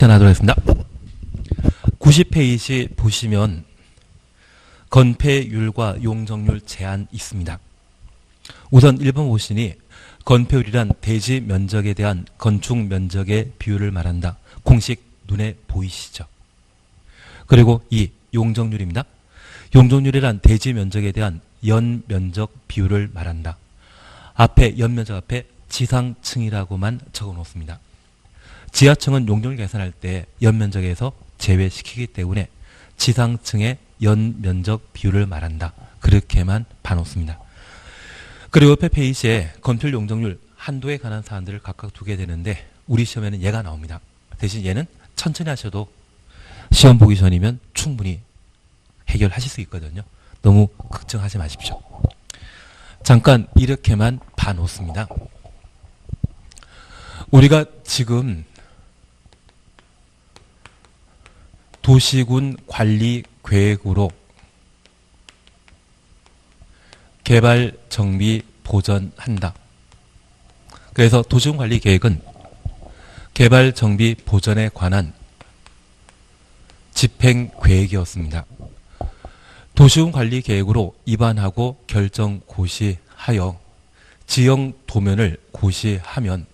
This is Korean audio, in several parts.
하도록 하겠습니다. 90페이지 보시면 건폐율과 용적률 제한 있습니다. 우선 1번 보시니 건폐율이란 대지 면적에 대한 건축 면적의 비율을 말한다. 공식 눈에 보이시죠? 그리고 2. 용적률입니다. 용적률이란 대지 면적에 대한 연면적 비율을 말한다. 앞에 연면적 앞에 지상층이라고만 적어 놓습니다. 지하층은 용적률 계산할 때 연면적에서 제외시키기 때문에 지상층의 연면적 비율을 말한다. 그렇게만 봐놓습니다. 그리고 옆에 페이지에 건폐율 용적률 한도에 관한 사안들을 각각 두게 되는데 우리 시험에는 얘가 나옵니다. 대신 얘는 천천히 하셔도 시험 보기 전이면 충분히 해결하실 수 있거든요. 너무 걱정하지 마십시오. 잠깐 이렇게만 봐놓습니다. 우리가 지금 도시군 관리 계획으로 개발 정비 보전한다. 그래서 도시군 관리 계획은 개발 정비 보전에 관한 집행 계획이었습니다. 도시군 관리 계획으로 입안하고 결정 고시하여 지형 도면을 고시하면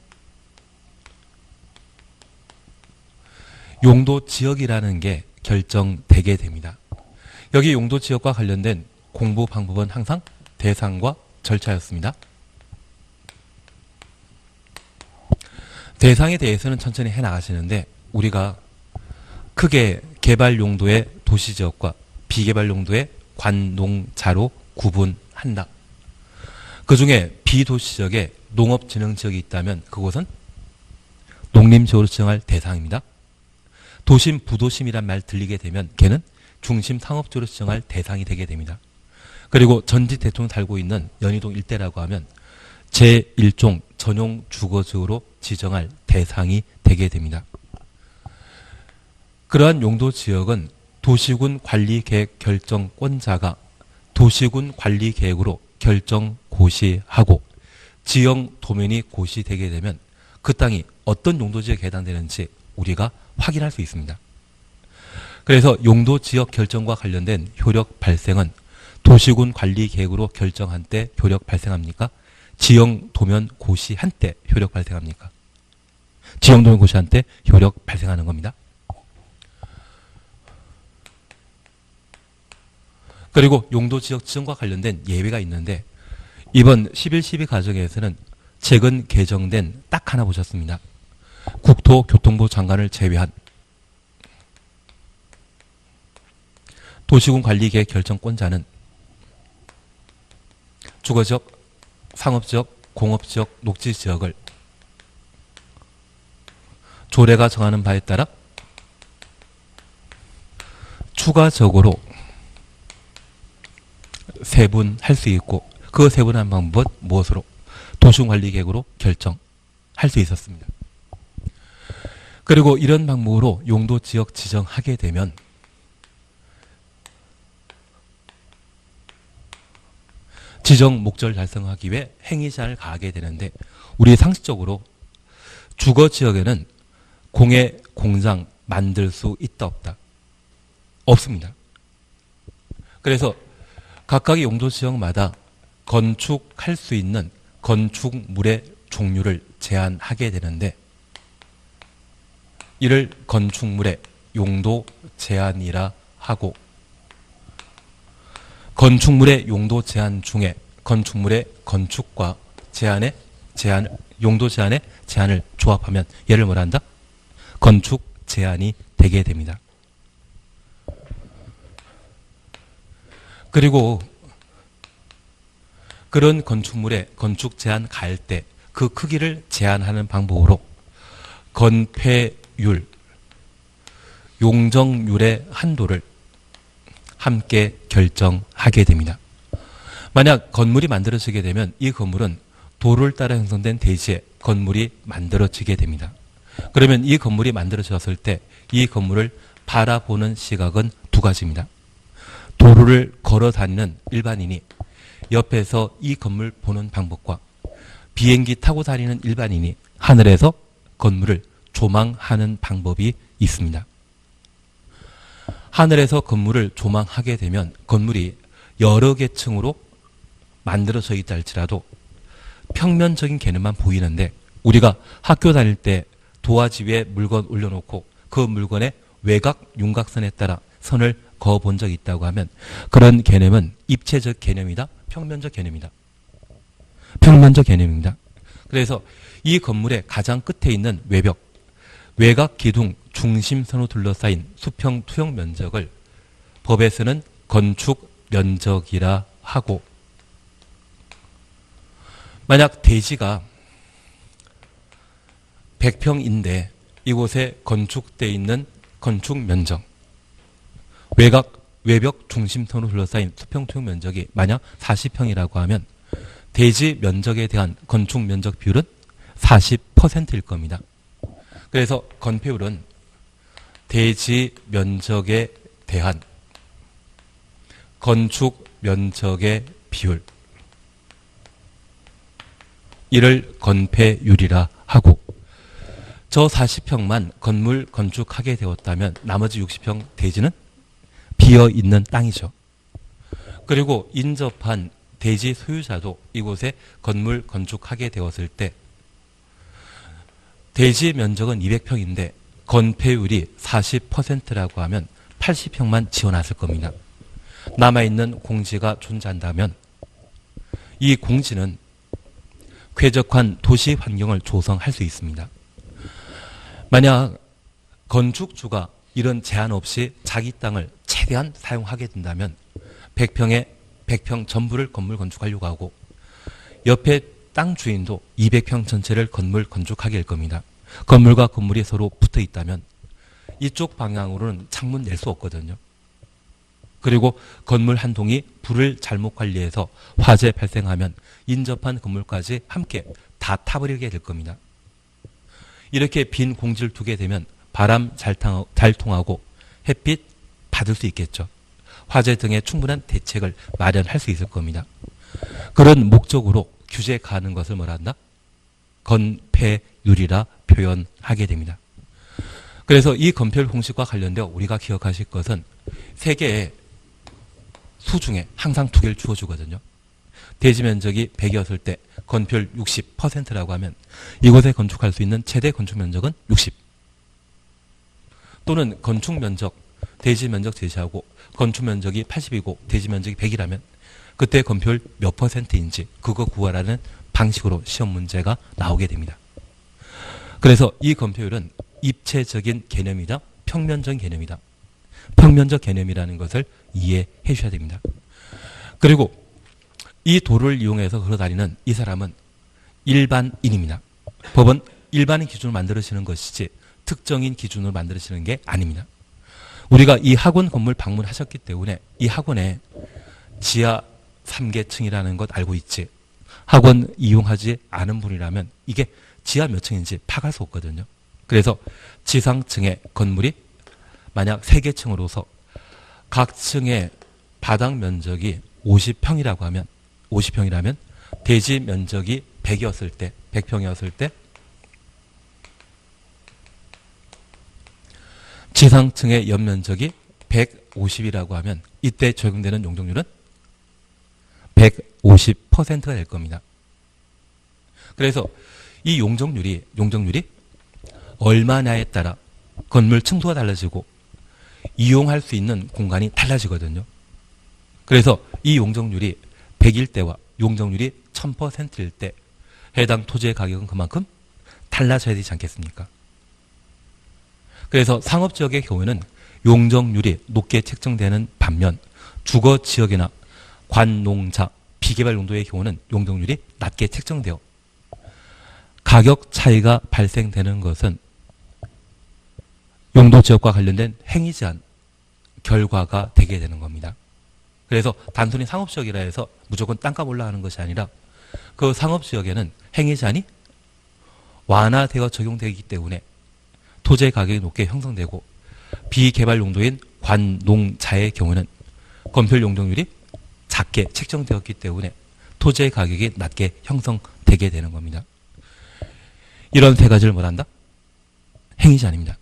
용도 지역이라는 게 결정되게 됩니다. 여기 용도 지역과 관련된 공부 방법은 항상 대상과 절차였습니다. 대상에 대해서는 천천히 해나가시는데 우리가 크게 개발 용도의 도시지역과 비개발 용도의 관농자로 구분한다. 그 중에 비도시지역에 농업진흥지역이 있다면 그곳은 농림지역으로 지정할 대상입니다. 도심, 부도심이란 말 들리게 되면 걔는 중심 상업지로 지정할 대상이 되게 됩니다. 그리고 전직 대통령 살고 있는 연희동 일대라고 하면 제1종 전용 주거지역으로 지정할 대상이 되게 됩니다. 그러한 용도지역은 도시군 관리계획 결정권자가 도시군 관리계획으로 결정 고시하고 지형 도면이 고시되게 되면 그 땅이 어떤 용도지역에 해당되는지 우리가 확인할 수 있습니다. 그래서 용도지역 결정과 관련된 효력 발생은 도시군 관리계획으로 결정한 때 효력 발생합니까? 지형 도면 고시한 때 효력 발생합니까? 지형 도면 고시한 때 효력 발생하는 겁니다. 그리고 용도지역 지정과 관련된 예외가 있는데 이번 11.12 과정에서는 최근 개정된 딱 하나 보셨습니다. 국토교통부 장관을 제외한 도시군 관리계획 결정권자는 주거지역, 상업지역, 공업지역, 녹지지역을 조례가 정하는 바에 따라 추가적으로 세분할 수 있고 그 세분한 방법은 무엇으로? 도시군 관리계획으로 결정할 수 있었습니다. 그리고 이런 방법으로 용도지역 지정하게 되면 지정 목적을 달성하기 위해 행위자를 가하게 되는데 우리 상식적으로 주거지역에는 공해 공장 만들 수 있다 없다? 없습니다. 그래서 각각의 용도지역마다 건축할 수 있는 건축물의 종류를 제한하게 되는데 이를 건축물의 용도 제한이라 하고 건축물의 용도 제한 중에 건축물의 건축과 용도 제한의 제한을 조합하면 얘를 뭐라 한다? 건축 제한이 되게 됩니다. 그리고 그런 건축물의 건축 제한 가할 때 그 크기를 제한하는 방법으로 건폐율, 용적률의 한도를 함께 결정하게 됩니다. 만약 건물이 만들어지게 되면 이 건물은 도를 따라 형성된 대지에 건물이 만들어지게 됩니다. 그러면 이 건물이 만들어졌을 때 이 건물을 바라보는 시각은 두 가지입니다. 도로를 걸어 다니는 일반인이 옆에서 이 건물 보는 방법과 비행기 타고 다니는 일반인이 하늘에서 건물을 조망하는 방법이 있습니다. 하늘에서 건물을 조망하게 되면 건물이 여러 개 층으로 만들어져 있다 할지라도 평면적인 개념만 보이는데, 우리가 학교 다닐 때 도화지 위에 물건 올려놓고 그 물건의 외곽, 윤곽선에 따라 선을 그어본 적이 있다고 하면 그런 개념은 입체적 개념이다, 평면적 개념이다. 평면적 개념입니다. 그래서 이 건물의 가장 끝에 있는 외벽, 외곽 기둥 중심선으로 둘러싸인 수평 투영 면적을 법에서는 건축 면적이라 하고, 만약 대지가 100평인데 이곳에 건축되어 있는 건축 면적, 외벽 중심선으로 둘러싸인 수평 투영 면적이 만약 40평이라고 하면 대지 면적에 대한 건축 면적 비율은 40%일 겁니다. 그래서 건폐율은 대지 면적에 대한 건축 면적의 비율, 이를 건폐율이라 하고, 저 40평만 건물 건축하게 되었다면 나머지 60평 대지는 비어있는 땅이죠. 그리고 인접한 대지 소유자도 이곳에 건물 건축하게 되었을 때 대지 면적은 200평인데 건폐율이 40%라고 하면 80평만 지어놨을 겁니다. 남아있는 공지가 존재한다면 이 공지는 쾌적한 도시 환경을 조성할 수 있습니다. 만약 건축주가 이런 제한 없이 자기 땅을 최대한 사용하게 된다면 100평 전부를 건물 건축하려고 하고, 옆에 땅 주인도 200평 전체를 건물 건축하게 할 겁니다. 건물과 건물이 서로 붙어 있다면 이쪽 방향으로는 창문 낼 수 없거든요. 그리고 건물 한 동이 불을 잘못 관리해서 화재 발생하면 인접한 건물까지 함께 다 타버리게 될 겁니다. 이렇게 빈 공지를 두게 되면 바람 잘 통하고 햇빛 받을 수 있겠죠. 화재 등의 충분한 대책을 마련할 수 있을 겁니다. 그런 목적으로 규제가하는 것을 뭐라 한다? 건폐율이라 표현하게 됩니다. 그래서 이 건폐율 공식과 관련되어 우리가 기억하실 것은 세 개의 수 중에 항상 두 개를 주어주거든요. 대지 면적이 100이었을 때 건폐율 60%라고 하면 이곳에 건축할 수 있는 최대 건축 면적은 60. 또는 건축 면적, 대지 면적 제시하고 건축 면적이 80이고 대지 면적이 100이라면 그때 건폐율 몇 %인지 그거 구하라는 방식으로 시험 문제가 나오게 됩니다. 그래서 이 건폐율은 입체적인 개념이다, 평면적 개념이다. 평면적 개념이라는 것을 이해해 주셔야 됩니다. 그리고 이 도를 이용해서 걸어다니는 이 사람은 일반인입니다. 법은 일반인 기준으로 만들어지는 것이지 특정인 기준으로 만들어지는 게 아닙니다. 우리가 이 학원 건물 방문하셨기 때문에 이 학원에 지하 3계층이라는 것 알고 있지. 학원 이용하지 않은 분이라면 이게 지하 몇 층인지 파악할 수 없거든요. 그래서 지상층의 건물이 만약 3계층으로서 각 층의 바닥 면적이 50평이라고 하면 50평이라면 대지 면적이 100이었을 때 100평이었을 때 지상층의 연면적이 150이라고 하면 이때 적용되는 용적률은 150%가 될 겁니다. 그래서 이 용적률이 얼마냐에 따라 건물 층수가 달라지고 이용할 수 있는 공간이 달라지거든요. 그래서 이 용적률이 100일 때와 용적률이 1000%일 때 해당 토지의 가격은 그만큼 달라져야 되지 않겠습니까? 그래서 상업지역의 경우에는 용적률이 높게 책정되는 반면 주거지역이나 관농자, 비개발 용도의 경우는 용적률이 낮게 책정되어 가격 차이가 발생되는 것은 용도지역과 관련된 행위 제한 결과가 되게 되는 겁니다. 그래서 단순히 상업지역이라 해서 무조건 땅값 올라가는 것이 아니라 그 상업지역에는 행위 제한이 완화되어 적용되기 때문에 토지의 가격이 높게 형성되고 비개발 용도인 관농자의 경우는 건폐율 용적률이 작게 책정되었기 때문에 토지의 가격이 낮게 형성되게 되는 겁니다. 이런 세 가지를 뭐란다? 행위 제한입니다.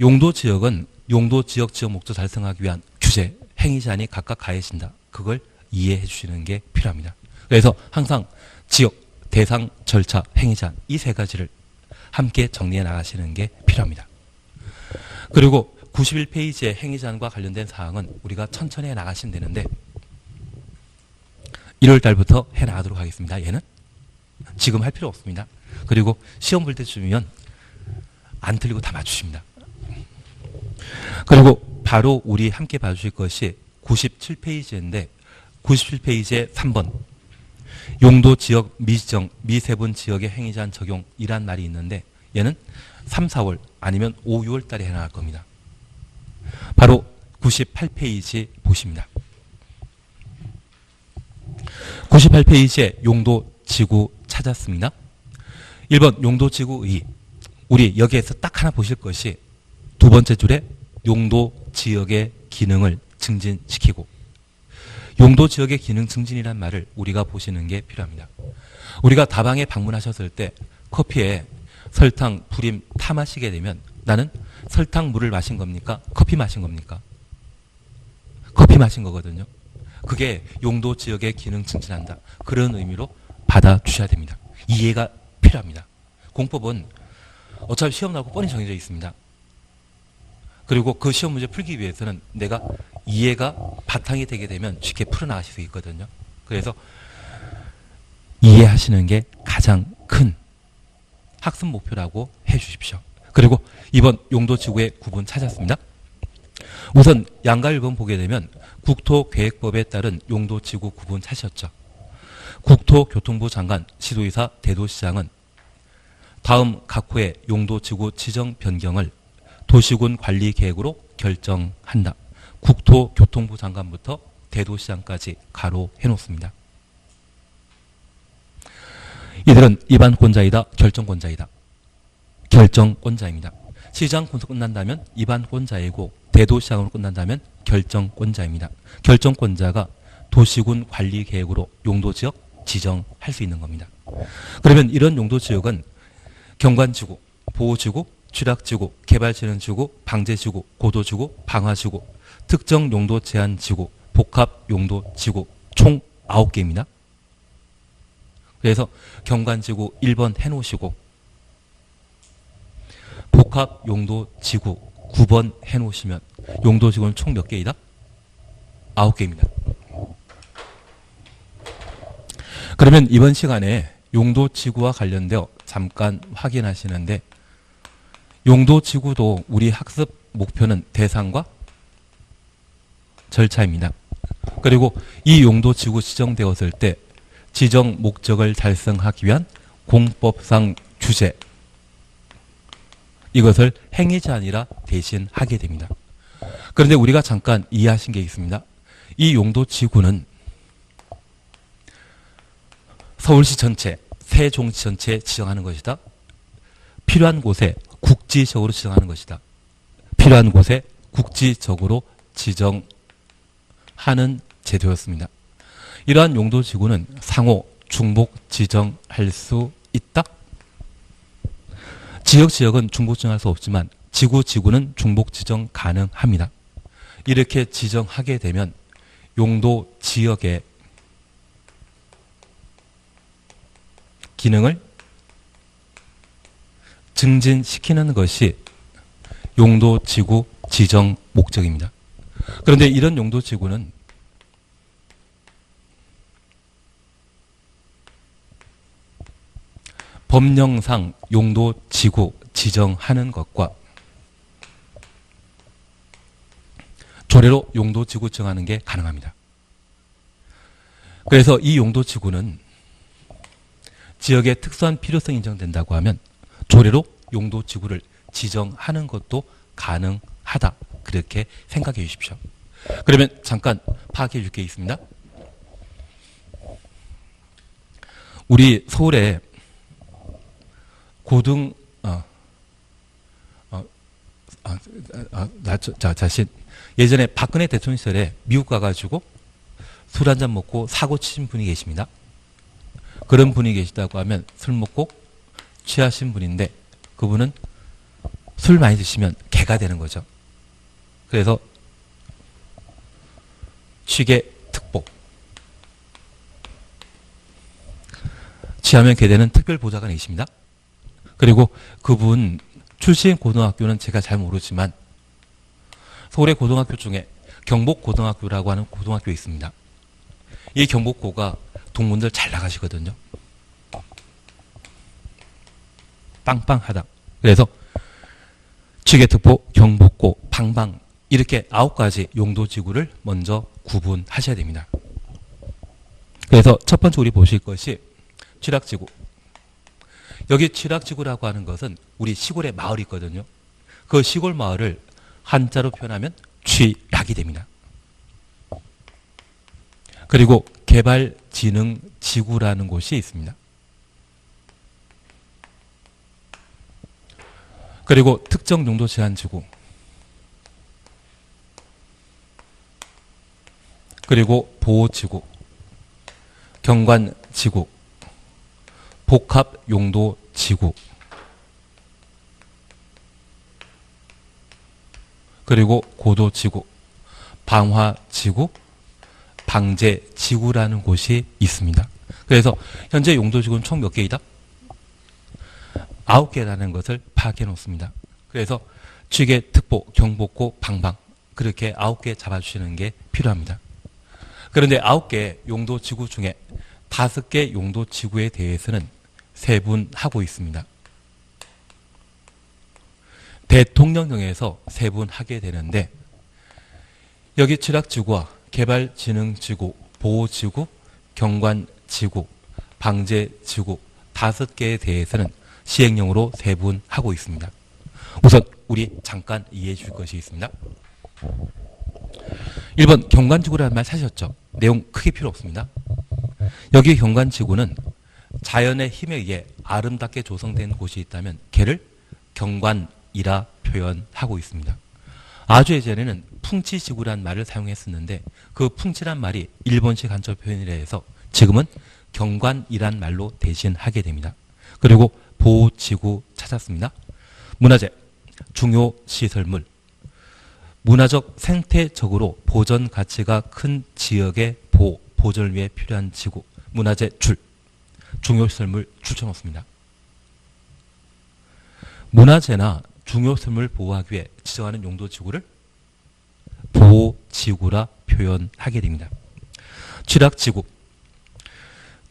용도 지역은 용도 지역 지역 목적 달성하기 위한 규제, 행위 제한이 각각 가해진다. 그걸 이해해 주시는 게 필요합니다. 그래서 항상 지역, 대상, 절차, 행위 제한 이 세 가지를 함께 정리해 나가시는 게 필요합니다. 그리고 91페이지의 행위 제한과 관련된 사항은 우리가 천천히 해 나가시면 되는데 1월 달부터 해 나가도록 하겠습니다. 얘는 지금 할 필요 없습니다. 그리고 시험 볼 때쯤이면 안 틀리고 다 맞추십니다. 그리고 바로 우리 함께 봐주실 것이 97페이지인데 97페이지의 3번 용도 지역 미지정 미세분 지역의 행위 제한 적용이란 말이 있는데 얘는 3, 4월 아니면 5, 6월 달에 해 나갈 겁니다. 바로 98페이지 보십니다. 98페이지에 용도 지구 찾았습니다. 1번 용도 지구 의 우리 여기에서 딱 하나 보실 것이 두 번째 줄에 용도 지역의 기능을 증진시키고 용도 지역의 기능 증진이란 말을 우리가 보시는 게 필요합니다. 우리가 다방에 방문하셨을 때 커피에 설탕, 불임 타 마시게 되면 나는 설탕 물을 마신 겁니까? 커피 마신 겁니까? 커피 마신 거거든요. 그게 용도 지역의 기능 증진한다. 그런 의미로 받아주셔야 됩니다. 이해가 필요합니다. 공법은 어차피 시험 나오고 뻔히 정해져 있습니다. 그리고 그 시험 문제 풀기 위해서는 내가 이해가 바탕이 되게 되면 쉽게 풀어나가실 수 있거든요. 그래서 이해하시는 게 가장 큰 학습 목표라고 해주십시오. 그리고 이번 용도지구의 구분 찾았습니다. 우선 양가 1번 보게 되면 국토계획법에 따른 용도지구 구분 찾으셨죠. 국토교통부 장관, 시도의사, 대도시장은 다음 각 호의 용도지구 지정 변경을 도시군 관리계획으로 결정한다. 국토교통부 장관부터 대도시장까지 가로 해놓습니다. 이들은 입안권자이다, 결정권자이다. 결정권자입니다. 시장 군수 끝난다면 입안권자이고 대도시장으로 끝난다면 결정권자입니다. 결정권자가 도시군 관리계획으로 용도지역 지정할 수 있는 겁니다. 그러면 이런 용도지역은 경관지구, 보호지구, 취락지구, 개발진흥지구, 방제지구, 고도지구, 방화지구, 특정 용도 제한지구, 복합용도지구 총 9개입니다. 그래서 경관지구 1번 해놓으시고 복합용도지구 9번 해놓으시면 용도지구는 총 몇 개이다? 9개입니다. 그러면 이번 시간에 용도지구와 관련되어 잠깐 확인하시는데 용도지구도 우리 학습 목표는 대상과 절차입니다. 그리고 이 용도지구 지정되었을 때 지정 목적을 달성하기 위한 공법상 규제 이것을 행위 제한이라 대신 하게 됩니다. 그런데 우리가 잠깐 이해하신 게 있습니다. 이 용도지구는 서울시 전체, 세종시 전체에 지정하는 것이다. 필요한 곳에 국지적으로 지정하는 것이다. 필요한 곳에 국지적으로 지정하는 제도였습니다. 이러한 용도지구는 상호 중복 지정할 수 있다. 지역은 중복 지정할 수 없지만 지구는 중복 지정 가능합니다. 이렇게 지정하게 되면 용도 지역의 기능을 증진시키는 것이 용도지구 지정 목적입니다. 그런데 이런 용도지구는 법령상 용도지구 지정하는 것과 조례로 용도지구 정하는 게 가능합니다. 그래서 이 용도지구는 지역의 특수한 필요성이 인정된다고 하면 조례로 용도지구를 지정하는 것도 가능하다. 그렇게 생각해 주십시오. 그러면 잠깐 파악해 줄 게 있습니다. 우리 서울에 예전에 박근혜 대통령 시절에 미국 가가지고 술 한잔 먹고 사고 치신 분이 계십니다. 그런 분이 계시다고 하면 술 먹고 취하신 분인데 그분은 술 많이 드시면 개가 개가 되는 거죠. 그래서 취계 특보. 취하면 개되는 특별보좌관이십니다. 그리고 그분 출신 고등학교는 제가 잘 모르지만 서울의 고등학교 중에 경복고등학교라고 하는 고등학교 있습니다. 이 경복고가 동문들 잘 나가시거든요. 빵빵하다. 그래서 취계특보, 경복고, 방방 이렇게 9가지 용도지구를 먼저 구분하셔야 됩니다. 그래서 첫 번째 우리 보실 것이 취락지구. 여기 취락지구라고 하는 것은 우리 시골에 마을이 있거든요. 그 시골 마을을 한자로 표현하면 취락이 됩니다. 그리고 개발진흥지구라는 곳이 있습니다. 그리고 특정 용도 제한지구, 그리고 보호지구, 경관지구, 복합용도지구, 그리고 고도지구, 방화지구, 방제지구라는 곳이 있습니다. 그래서 현재 용도지구는 총 몇 개이다? 9개라는 것을 파악해 놓습니다. 그래서 취계, 특보, 경복고, 방방 그렇게 9개 잡아주시는 게 필요합니다. 그런데 9개 용도지구 중에 5개 용도지구에 대해서는 세분하고 있습니다. 대통령령에서 세분하게 되는데 여기 취락지구와 개발진흥지구, 보호지구, 경관지구, 방제지구 5개에 대해서는 시행령으로 세분하고 있습니다. 우선 우리 잠깐 이해해 줄 것이 있습니다. 1번 경관지구라는 말 사셨죠? 내용 크게 필요 없습니다. 여기 경관지구는 자연의 힘에 의해 아름답게 조성된 곳이 있다면 걔를 경관이라 표현하고 있습니다. 아주 예전에는 풍치지구란 말을 사용했었는데 그 풍치란 말이 일본식 한자 표현이라 해서 지금은 경관이란 말로 대신하게 됩니다. 그리고 보호지구 찾았습니다. 문화재, 중요시설물, 문화적 생태적으로 보전 가치가 큰 지역의 보존을 위해 필요한 지구, 문화재 줄, 중요시설물 줄쳐놓습니다. 문화재나 중요시설물 보호하기 위해 지정하는 용도지구를 보호지구라 표현하게 됩니다. 취락지구,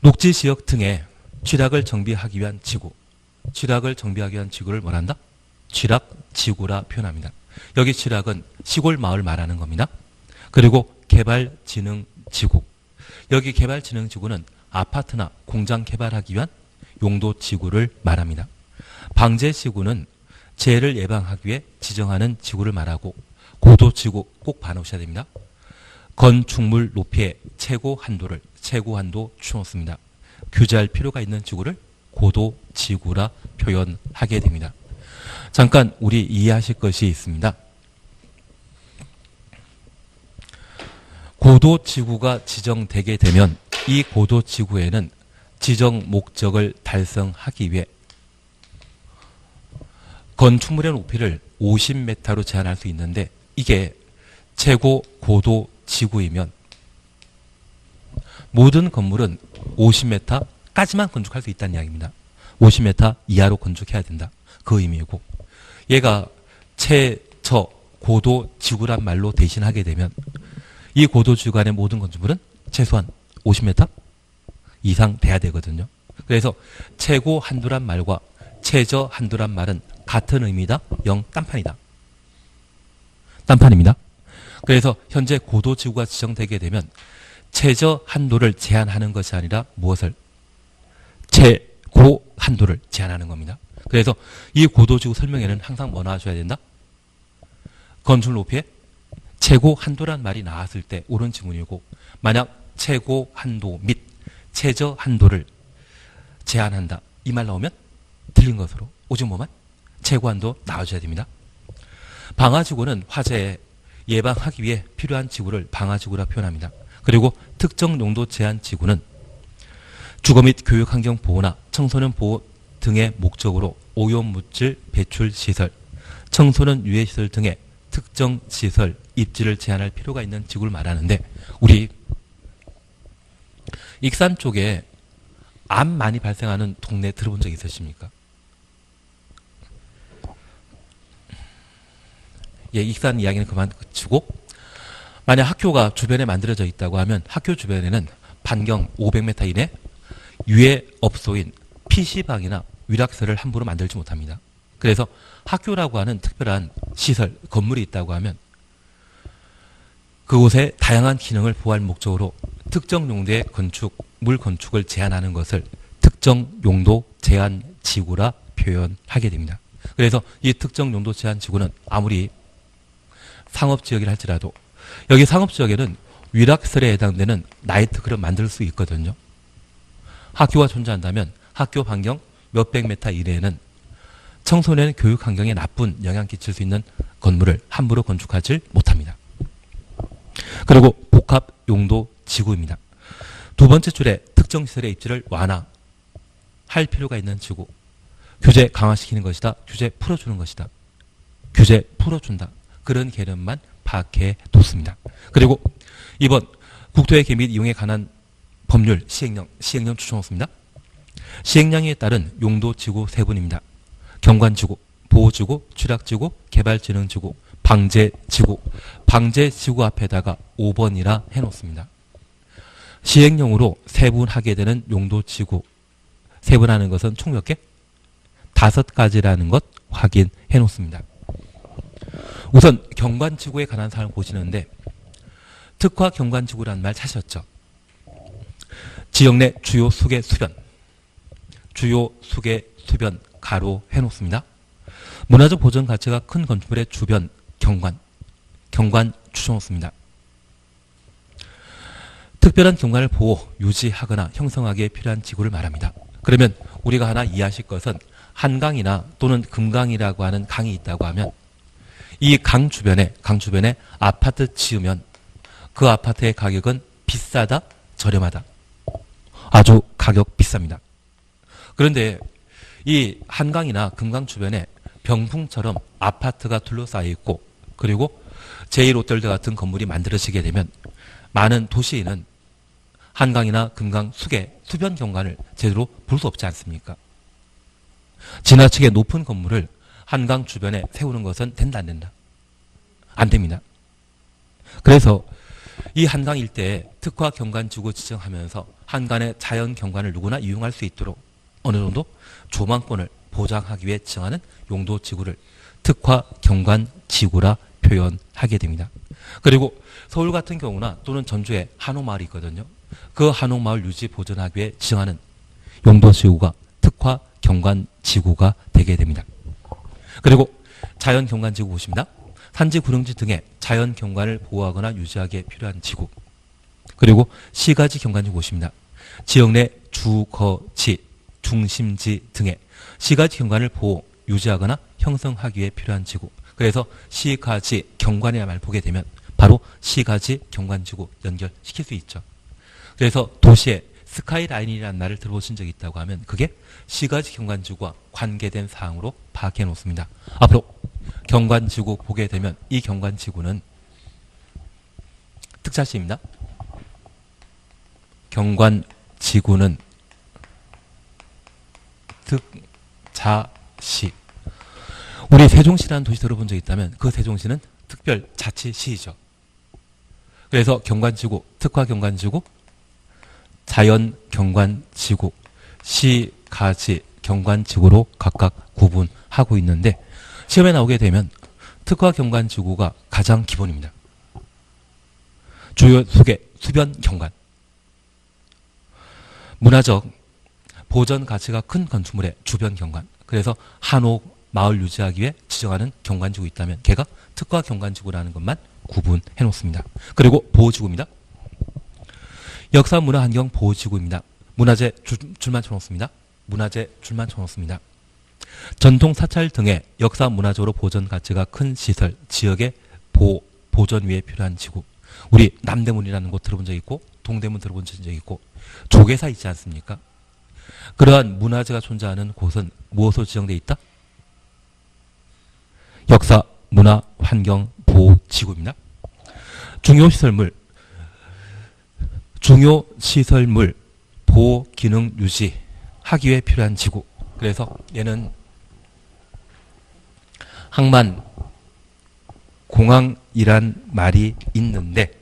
녹지지역 등에 취락을 정비하기 위한 지구, 취락을 정비하기 위한 지구를 뭐란다? 취락지구라 표현합니다. 여기 취락은 시골 마을 말하는 겁니다. 그리고 개발진흥지구, 여기 개발진흥지구는 아파트나 공장 개발하기 위한 용도지구를 말합니다. 방제지구는 재해를 예방하기 위해 지정하는 지구를 말하고 고도지구 꼭 봐놓으셔야 됩니다. 건축물 높이의 최고 한도 추놓습니다. 규제할 필요가 있는 지구를 고도지구라 표현하게 됩니다. 잠깐 우리 이해하실 것이 있습니다. 고도지구가 지정되게 되면 이 고도지구에는 지정 목적을 달성하기 위해 건축물의 높이를 50m로 제한할 수 있는데 이게 최고 고도 지구이면 모든 건물은 50m까지만 건축할 수 있다는 이야기입니다. 50m 이하로 건축해야 된다. 그 의미이고 얘가 최저 고도 지구란 말로 대신하게 되면 이 고도 지구 안의 모든 건축물은 최소한 50m 이상 돼야 되거든요. 그래서 최고 한도란 말과 최저 한도란 말은 같은 의미다. 딴판이다. 딴판입니다. 그래서 현재 고도 지구가 지정되게 되면 최저 한도를 제한하는 것이 아니라 무엇을? 최고 한도를 제한하는 겁니다. 그래서 이 고도지구 설명에는 항상 뭐 나와줘야 된다? 건축 높이의 최고 한도란 말이 나왔을 때 옳은 지문이고 만약 최고 한도 및 최저 한도를 제한한다 이 말 나오면 틀린 것으로 오직 뭐만? 최고 한도 나와줘야 됩니다. 방화지구는 화재 예방하기 위해 필요한 지구를 방화지구라 표현합니다. 그리고 특정 용도 제한 지구는 주거 및 교육 환경 보호나 청소년 보호 등의 목적으로 오염물질 배출 시설, 청소년 유해시설 등의 특정 시설 입지를 제한할 필요가 있는 지구를 말하는데, 우리 익산 쪽에 암 많이 발생하는 동네 들어본 적 있으십니까? 예, 익산 이야기는 그만 그치고, 만약 학교가 주변에 만들어져 있다고 하면 학교 주변에는 반경 500m 이내 유해업소인 PC방이나 위락설을 함부로 만들지 못합니다. 그래서 학교라고 하는 특별한 시설, 건물이 있다고 하면 그곳에 다양한 기능을 보호할 목적으로 특정 용도의 건축, 물 건축을 제한하는 것을 특정 용도 제한 지구라 표현하게 됩니다. 그래서 이 특정 용도 제한 지구는 아무리 상업지역이라 할지라도 여기 상업지역에는 위락설에 해당되는 나이트클럽 만들 수 있거든요. 학교가 존재한다면 학교 반경 몇백 미터 이내에는 청소년 교육 환경에 나쁜 영향 끼칠 수 있는 건물을 함부로 건축하지 못합니다. 그리고 복합 용도 지구입니다. 두 번째 줄에 특정 시설의 입지를 완화할 필요가 있는 지구. 규제 강화시키는 것이다. 규제 풀어주는 것이다. 규제 풀어준다. 그런 개념만 파악해 놓습니다. 그리고 이번 국토의 개미 이용에 관한 법률 시행령 추천했습니다. 시행령에 따른 용도지구 세 분입니다. 경관지구, 보호지구, 취락지구, 개발진흥지구, 방제지구. 방제지구 앞에다가 5번이라 해놓습니다. 시행령으로 세분하게 되는 용도지구. 세분하는 것은 총 몇 개? 5가지라는 것 확인해 놓습니다. 우선 경관지구에 관한 사항을 보시는데, 특화 경관지구라는 말 찾으셨죠? 지역 내 주요 수계 수변, 주요 수계 수변 가로 해놓습니다. 문화적 보존 가치가 큰 건축물의 주변 경관 추천했습니다. 특별한 경관을 보호, 유지하거나 형성하기에 필요한 지구를 말합니다. 그러면 우리가 하나 이해하실 것은 한강이나 또는 금강이라고 하는 강이 있다고 하면 이 강 주변에 아파트 지으면 그 아파트의 가격은 비싸다, 저렴하다. 아주 가격 비쌉니다. 그런데 이 한강이나 금강 주변에 병풍처럼 아파트가 둘러싸여 있고, 그리고 제1호텔 같은 건물이 만들어지게 되면 많은 도시인은 한강이나 금강 수변 경관을 제대로 볼 수 없지 않습니까? 지나치게 높은 건물을 한강 주변에 세우는 것은 된다, 안 된다? 안 됩니다. 그래서 이 한강 일대에 특화 경관지구 지정하면서 한강의 자연 경관을 누구나 이용할 수 있도록 어느 정도 조망권을 보장하기 위해 지정하는 용도지구를 특화 경관지구라 표현하게 됩니다. 그리고 서울 같은 경우나 또는 전주에 한옥마을이 있거든요. 그 한옥마을 유지 보존하기 위해 지정하는 용도지구가 특화 경관지구가 되게 됩니다. 그리고 자연 경관지구 보십니다. 산지, 구릉지 등의 자연 경관을 보호하거나 유지하기에 필요한 지구. 그리고 시가지 경관지구 보십니다. 지역 내 주거지, 중심지 등의 시가지 경관을 보호, 유지하거나 형성하기 위해 필요한 지구. 그래서 시가지 경관이라 말 보게 되면 바로 시가지 경관지구 연결시킬 수 있죠. 그래서 도시에 스카이라인이라는 말을 들어보신 적이 있다고 하면 그게 시가지 경관지구와 관계된 사항으로 파악해 놓습니다. 앞으로 경관지구 보게 되면 이 경관지구는 특자시입니다. 경관지구는 특자시. 우리 세종시라는 도시 들어본 적 있다면 그 세종시는 특별자치시이죠. 그래서 경관지구, 특화 경관지구, 자연 경관지구, 시가지 경관지구로 각각 구분하고 있는데, 시험에 나오게 되면 특화 경관지구가 가장 기본입니다. 주요 수변 경관. 문화적 보전 가치가 큰 건축물의 주변 경관. 그래서 한옥 마을 유지하기 위해 지정하는 경관지구 있다면 걔가 특화 경관지구라는 것만 구분해 놓습니다. 그리고 보호지구입니다. 역사 문화 환경 보호지구입니다. 문화재 줄만 쳐놓습니다. 문화재 줄만 쳐놓습니다. 전통 사찰 등의 역사 문화적으로 보존 가치가 큰 시설, 지역의 보존 위에 필요한 지구. 우리 남대문이라는 곳 들어본 적 있고, 동대문 들어본 적 있고, 조계사 있지 않습니까? 그러한 문화재가 존재하는 곳은 무엇으로 지정되어 있다? 역사, 문화, 환경, 보호, 지구입니다. 중요시설물, 보호, 기능, 유지하기 위해 필요한 지구. 그래서 얘는 항만, 공항이란 말이 있는데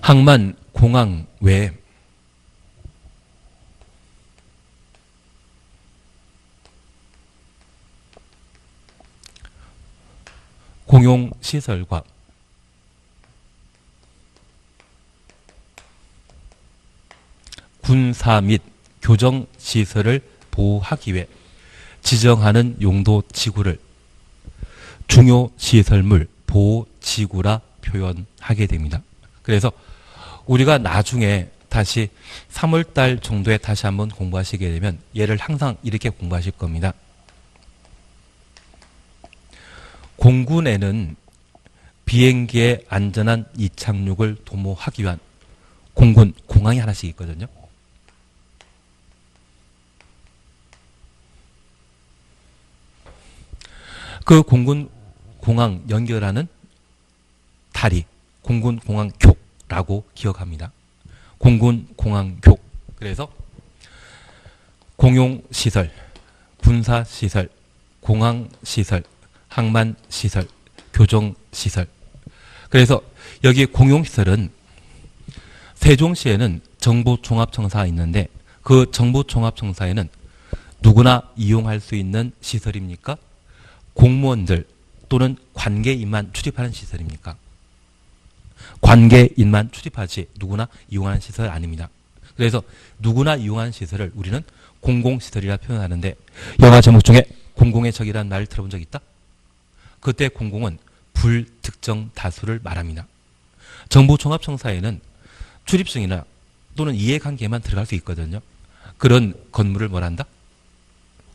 항만, 공항 외에 공용시설과 군사 및 교정시설을 보호하기 위해 지정하는 용도 지구를 중요시설물 보호지구라 표현하게 됩니다. 그래서 우리가 나중에 다시 3월달 정도에 다시 한번 공부하시게 되면 얘를 항상 이렇게 공부하실 겁니다. 공군에는 비행기의 안전한 이착륙을 도모하기 위한 공군 공항이 하나씩 있거든요. 그 공군 공항 연결하는 다리, 공군 공항교라고 기억합니다. 공군 공항교. 그래서 공용시설, 군사시설, 공항시설, 항만시설, 교정시설. 그래서 여기 공용시설은 세종시에는 정부종합청사가 있는데 그 정부종합청사에는 누구나 이용할 수 있는 시설입니까? 공무원들 또는 관계인만 출입하는 시설입니까? 관계인만 출입하지 누구나 이용하는 시설 아닙니다. 그래서 누구나 이용하는 시설을 우리는 공공시설이라 표현하는데 영화 제목 중에 공공의 적이라는 말을 들어본 적 있다? 그때 공공은 불특정 다수를 말합니다. 정부종합청사에는 출입증이나 또는 이해관계만 들어갈 수 있거든요. 그런 건물을 뭐란다?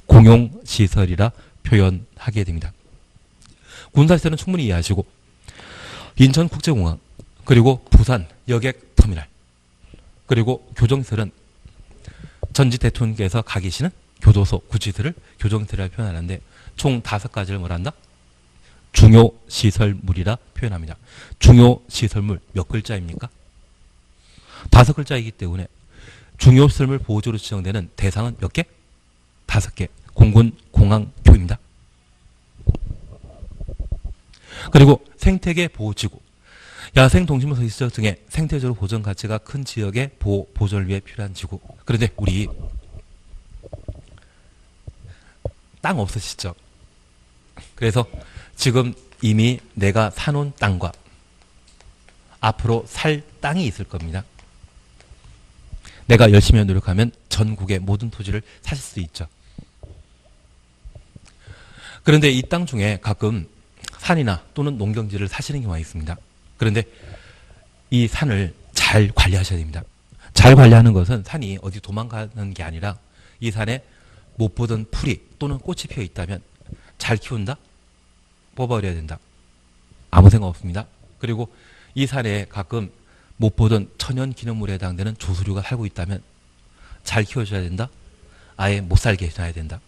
공용시설이라 표현하게 됩니다. 군사시설은 충분히 이해하시고 인천국제공항 그리고 부산 여객터미널 그리고 교정시설은 전직 대통령께서 가 계시는 교도소, 구치소를 교정시설이라 표현하는데 총 5가지를 뭐란다? 중요시설물이라 표현합니다. 중요시설물 몇 글자입니까? 5글자이기 때문에 중요시설물 보호지구로 지정되는 대상은 몇 개? 5개. 공군 공항교입니다. 그리고 생태계 보호지구. 야생 동식물 지적 등의 생태적으로 보존 가치가 큰 지역의 보호, 보존을 위해 필요한 지구. 그런데 우리 땅 없으시죠? 그래서 지금 이미 내가 사놓은 땅과 앞으로 살 땅이 있을 겁니다. 내가 열심히 노력하면 전국의 모든 토지를 사실 수 있죠. 그런데 이 땅 중에 가끔 산이나 또는 농경지를 사시는 경우가 있습니다. 그런데 이 산을 잘 관리하셔야 됩니다. 잘 관리하는 것은 산이 어디 도망가는 게 아니라 이 산에 못 보던 풀이 또는 꽃이 피어 있다면 잘 키운다? 뽑아버려야 된다. 아무 생각 없습니다. 그리고 이 산에 가끔 못 보던 천연기념물에 해당되는 조수류가 살고 있다면 잘 키워줘야 된다. 아예 못 살게 해놔야 된다.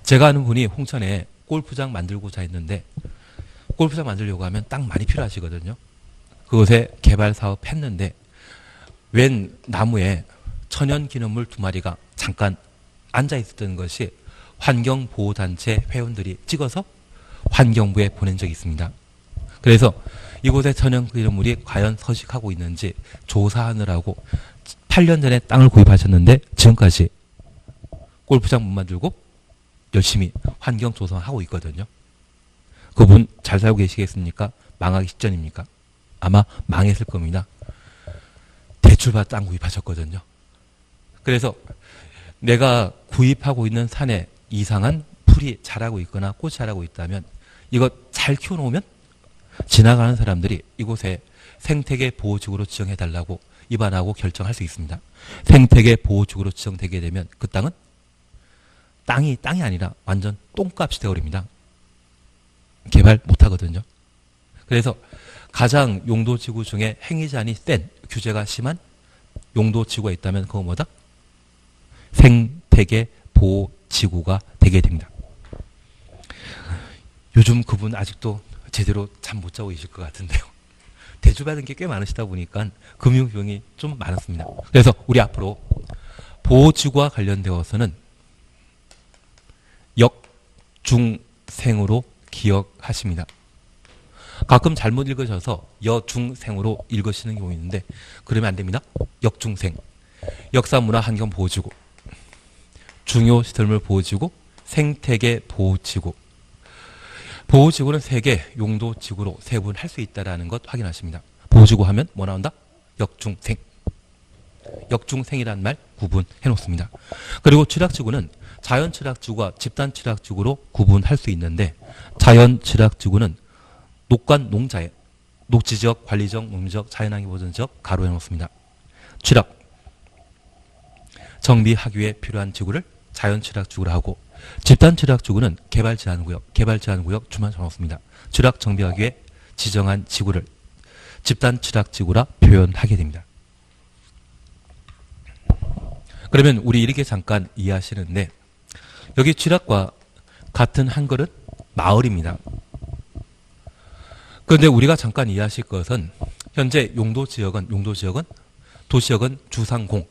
제가 아는 분이 홍천에 골프장 만들고자 했는데 골프장 만들려고 하면 땅 많이 필요하시거든요. 그곳에 개발 사업 했는데 웬 나무에 천연기념물 2마리가 잠깐 앉아있었던 것이 환경보호단체 회원들이 찍어서 환경부에 보낸 적이 있습니다. 그래서 이곳에 천연기념물이 과연 서식하고 있는지 조사하느라고 8년 전에 땅을 구입하셨는데 지금까지 골프장 못 만들고 열심히 환경조성을 하고 있거든요. 그분 잘 살고 계시겠습니까? 망하기 직전입니까? 아마 망했을 겁니다. 대출받아 땅 구입하셨거든요. 그래서 내가 구입하고 있는 산에 이상한 풀이 자라고 있거나 꽃이 자라고 있다면 이거 잘 키워놓으면 지나가는 사람들이 이곳에 생태계 보호지구로 지정해달라고 입안하고 결정할 수 있습니다. 생태계 보호지구로 지정되게 되면 그 땅은 땅이 아니라 완전 똥값이 되어버립니다. 개발 못하거든요. 그래서 가장 용도지구 중에 행위 제한이 센, 규제가 심한 용도지구가 있다면 그거 뭐다? 생태계 보호지구가 되게 됩니다. 요즘 그분 아직도 제대로 잠 못 자고 계실 것 같은데요. 대출받은 게 꽤 많으시다 보니까 금융비용이 좀 많았습니다. 그래서 우리 앞으로 보호지구와 관련되어서는 역중생으로 기억하십니다. 가끔 잘못 읽으셔서 여중생으로 읽으시는 경우 있는데 그러면 안 됩니다. 역중생, 역사문화환경보호지구, 중요시설물 보호지구, 생태계 보호지구. 보호지구는 3개 용도지구로 세분할 수 있다는 것 확인하십니다. 보호지구 하면 뭐 나온다? 역중생. 역중생이라는 말 구분해 놓습니다. 그리고 취락지구는 자연취락지구와 집단취락지구로 구분할 수 있는데 자연취락지구는 녹관 농자의 녹지지역, 관리지역, 농지지역, 자연환경보전지역 가로해 놓습니다. 취락, 정비하기 위해 필요한 지구를 자연취락지구로 하고 집단취락지구는 개발제한구역, 개발제한구역 주만 정놓습니다. 취락 정비하기 위해 지정한 지구를 집단취락지구라 표현하게 됩니다. 그러면 우리 이렇게 잠깐 이해하시는데 여기 취락과 같은 한글은 마을입니다. 그런데 우리가 잠깐 이해하실 것은 현재 용도지역은 도시역은 주상공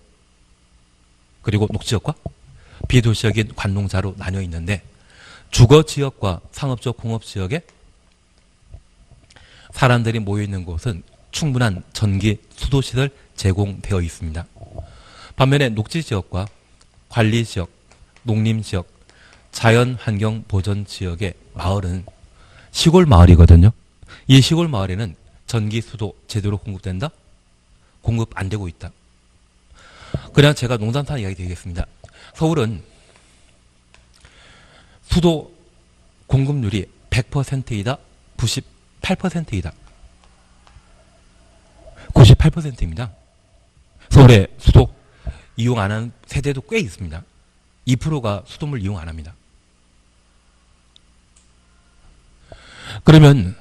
그리고 녹지역과 비도시역인 관농자로 나뉘어 있는데 주거지역과 상업적 공업지역에 사람들이 모여있는 곳은 충분한 전기, 수도시설 제공되어 있습니다. 반면에 녹지지역과 관리지역, 농림지역, 자연환경보전지역의 마을은 시골 마을이거든요. 이 시골 마을에는 전기, 수도 제대로 공급된다? 공급 안 되고 있다. 그냥 제가 농담탄 이야기 드리겠습니다. 서울은 수도 공급률이 100%이다, 98%이다. 98%입니다. 서울에 수도 이용 안 하는 세대도 꽤 있습니다. 2%가 수돗물 이용 안 합니다. 그러면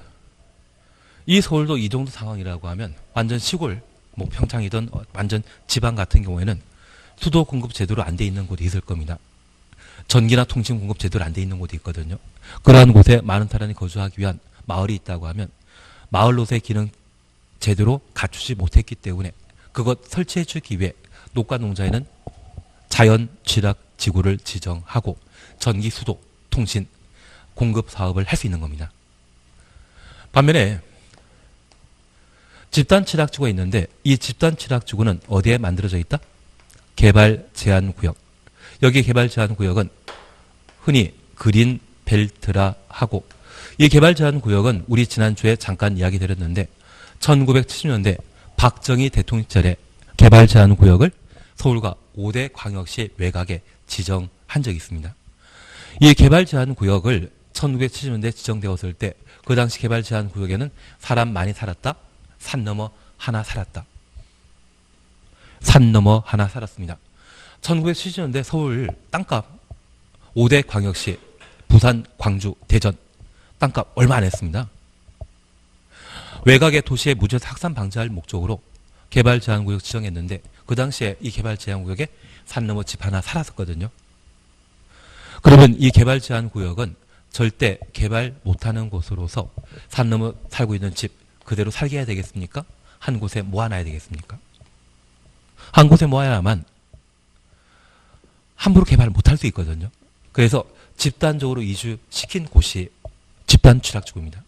이 서울도 이 정도 상황이라고 하면 완전 시골, 뭐 평창이든 완전 지방 같은 경우에는 수도 공급 제대로 안 돼 있는 곳이 있을 겁니다. 전기나 통신 공급 제대로 안 돼 있는 곳이 있거든요. 그러한 곳에 많은 사람이 거주하기 위한 마을이 있다고 하면 마을로서의 기능 제대로 갖추지 못했기 때문에 그것 설치해 주기 위해 녹과농자에는 자연 취락 지구를 지정하고 전기, 수도, 통신, 공급 사업을 할 수 있는 겁니다. 반면에 집단 취락지구가 있는데 이 집단 취락지구는 어디에 만들어져 있다? 개발 제한 구역. 여기 개발 제한 구역은 흔히 그린 벨트라 하고 이 개발 제한 구역은 우리 지난주에 잠깐 이야기 드렸는데 1970년대 박정희 대통령 시절에 개발 제한 구역을 서울과 5대 광역시 외곽에 지정한 적이 있습니다. 이 개발 제한 구역을 1970년대 지정되었을 때 그 당시 개발 제한 구역에는 사람 많이 살았다. 산 넘어 하나 살았다. 산 넘어 하나 살았습니다. 1970년대 서울 땅값 5대 광역시 부산, 광주, 대전 땅값 얼마 안 했습니다. 외곽의 도시의 무주택 확산 방지할 목적으로 개발 제한구역 지정했는데 그 당시에 이 개발 제한구역에 산 넘어 집 하나 살았었거든요. 그러면 이 개발 제한구역은 절대 개발 못하는 곳으로서 산 넘어 살고 있는 집 그대로 살게 해야 되겠습니까? 한 곳에 모아놔야 되겠습니까? 한 곳에 모아야만 함부로 개발 못할 수 있거든요. 그래서 집단적으로 이주시킨 곳이 집단 취락지구입니다.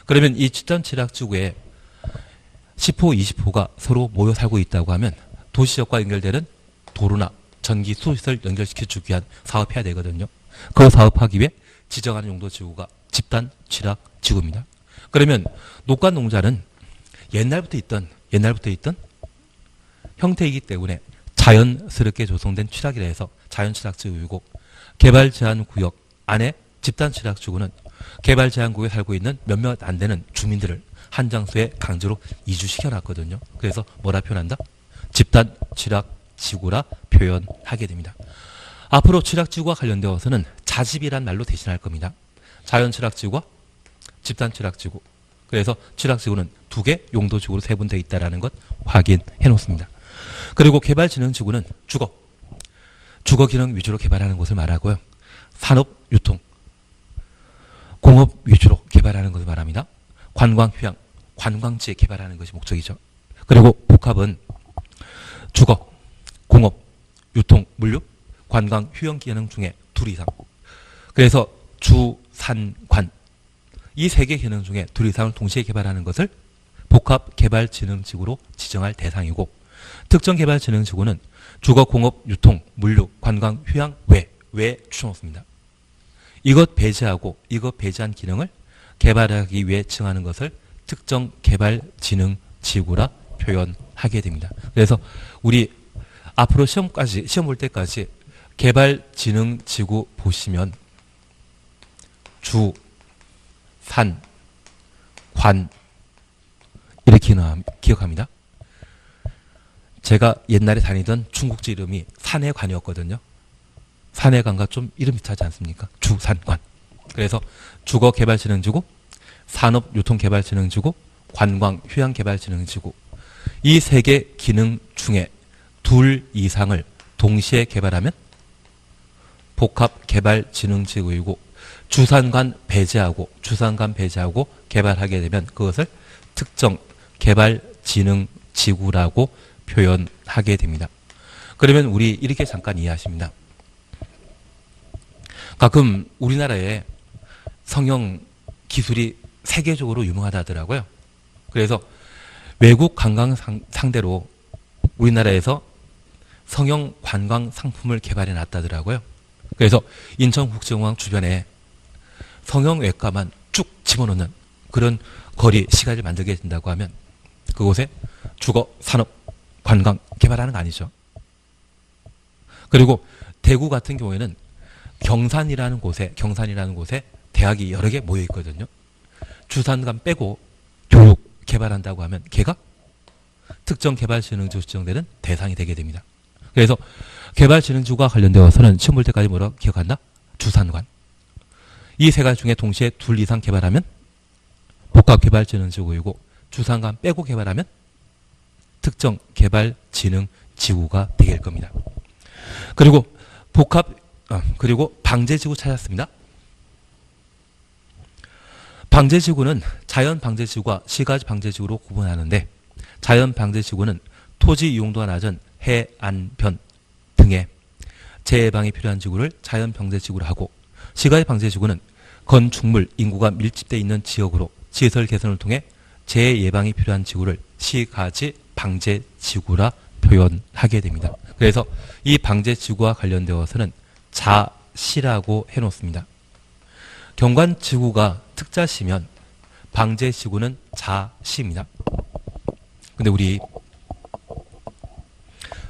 그러면 이 집단 취락지구에 10호, 20호가 서로 모여 살고 있다고 하면 도시역과 연결되는 도로나 전기, 수시설 연결시켜주기 위한 사업해야 되거든요. 그 사업하기 위해 지정하는 용도지구가 집단 취락지구입니다. 그러면 녹과농자는 옛날부터 있던 형태이기 때문에 자연스럽게 조성된 취락이라 해서 자연취락지구이고 개발 제한 구역 안에 집단 취락지구는 개발 제한 구역에 살고 있는 몇몇 안 되는 주민들을 한 장소에 강제로 이주시켜놨거든요. 그래서 뭐라 표현한다? 집단 취락지구라 표현하게 됩니다. 앞으로 취락지구와 관련되어서는 자집이란 말로 대신할 겁니다. 자연 취락지구와 집단 취락지구. 그래서 취락지구는 2개, 용도지구로 세분되어 있다는 것 확인해 놓습니다. 그리고 개발진흥지구는 주거 기능 위주로 개발하는 것을 말하고요. 산업, 유통, 공업 위주로 개발하는 것을 말합니다. 관광, 휴양, 관광지에 개발하는 것이 목적이죠. 그리고 복합은 주거, 공업, 유통, 물류, 관광, 휴양 기능 중에 둘 이상. 그래서 주, 산, 관. 이 3개 기능 중에 둘 이상을 동시에 개발하는 것을 복합개발진흥지구로 지정할 대상이고, 특정개발진흥지구는 주거, 공업, 유통, 물류, 관광, 휴양, 외 추천없습니다. 이것 배제한 기능을 개발하기 위해 지정하는 것을 특정개발진흥지구라 표현하게 됩니다. 그래서 우리 앞으로 시험 볼 때까지 개발진흥지구 보시면 주, 산, 관 이렇게 기억합니다. 제가 옛날에 다니던 중국지 이름이 산해관이었거든요. 산해관과 좀 이름 비슷하지 않습니까? 주, 산, 관. 그래서 주거개발진흥지구, 산업유통개발진흥지구, 관광, 휴양개발진흥지구 이 3개 기능 중에 둘 이상을 동시에 개발하면 복합개발진흥지구이고, 주산관 배제하고 개발하게 되면 그것을 특정개발진흥지구라고 표현하게 됩니다. 그러면 우리 이렇게 잠깐 이해하십니다. 가끔 우리나라에 성형 기술이 세계적으로 유명하다 하더라고요. 그래서 외국 관광 상대로 우리나라에서 성형 관광 상품을 개발해 놨다더라고요. 그래서 인천국제공항 주변에 성형외과만 쭉 집어넣는 그런 거리, 시가지를 만들게 된다고 하면 그곳에 주거, 산업, 관광 개발하는 거 아니죠. 그리고 대구 같은 경우에는 경산이라는 곳에 대학이 여러 개 모여 있거든요. 주산관 빼고 교육 개발한다고 하면 걔가 특정개발진흥지구 지정되는 대상이 되게 됩니다. 그래서 개발진흥지구와 관련되어서는 시험 볼 때까지 뭐라고 기억한다? 주산관. 이 3가지 중에 동시에 둘 이상 개발하면 복합개발진흥지구이고, 주산관 빼고 개발하면 특정개발진흥지구가 되게 될 겁니다. 그리고 방제지구 찾았습니다. 방제지구는 자연방제지구와 시가지방제지구로 구분하는데, 자연방제지구는 토지 이용도가 낮은 해안변 등의 재해방이 필요한 지구를 자연방제지구로 하고, 시가지방제지구는 건축물, 인구가 밀집되어 있는 지역으로 시설 개선을 통해 재해 예방이 필요한 지구를 시가지방제지구라 표현하게 됩니다. 그래서 이 방제지구와 관련되어서는 자시라고 해놓습니다. 경관지구가 특자시면 방제지구는 자시입니다. 근데 우리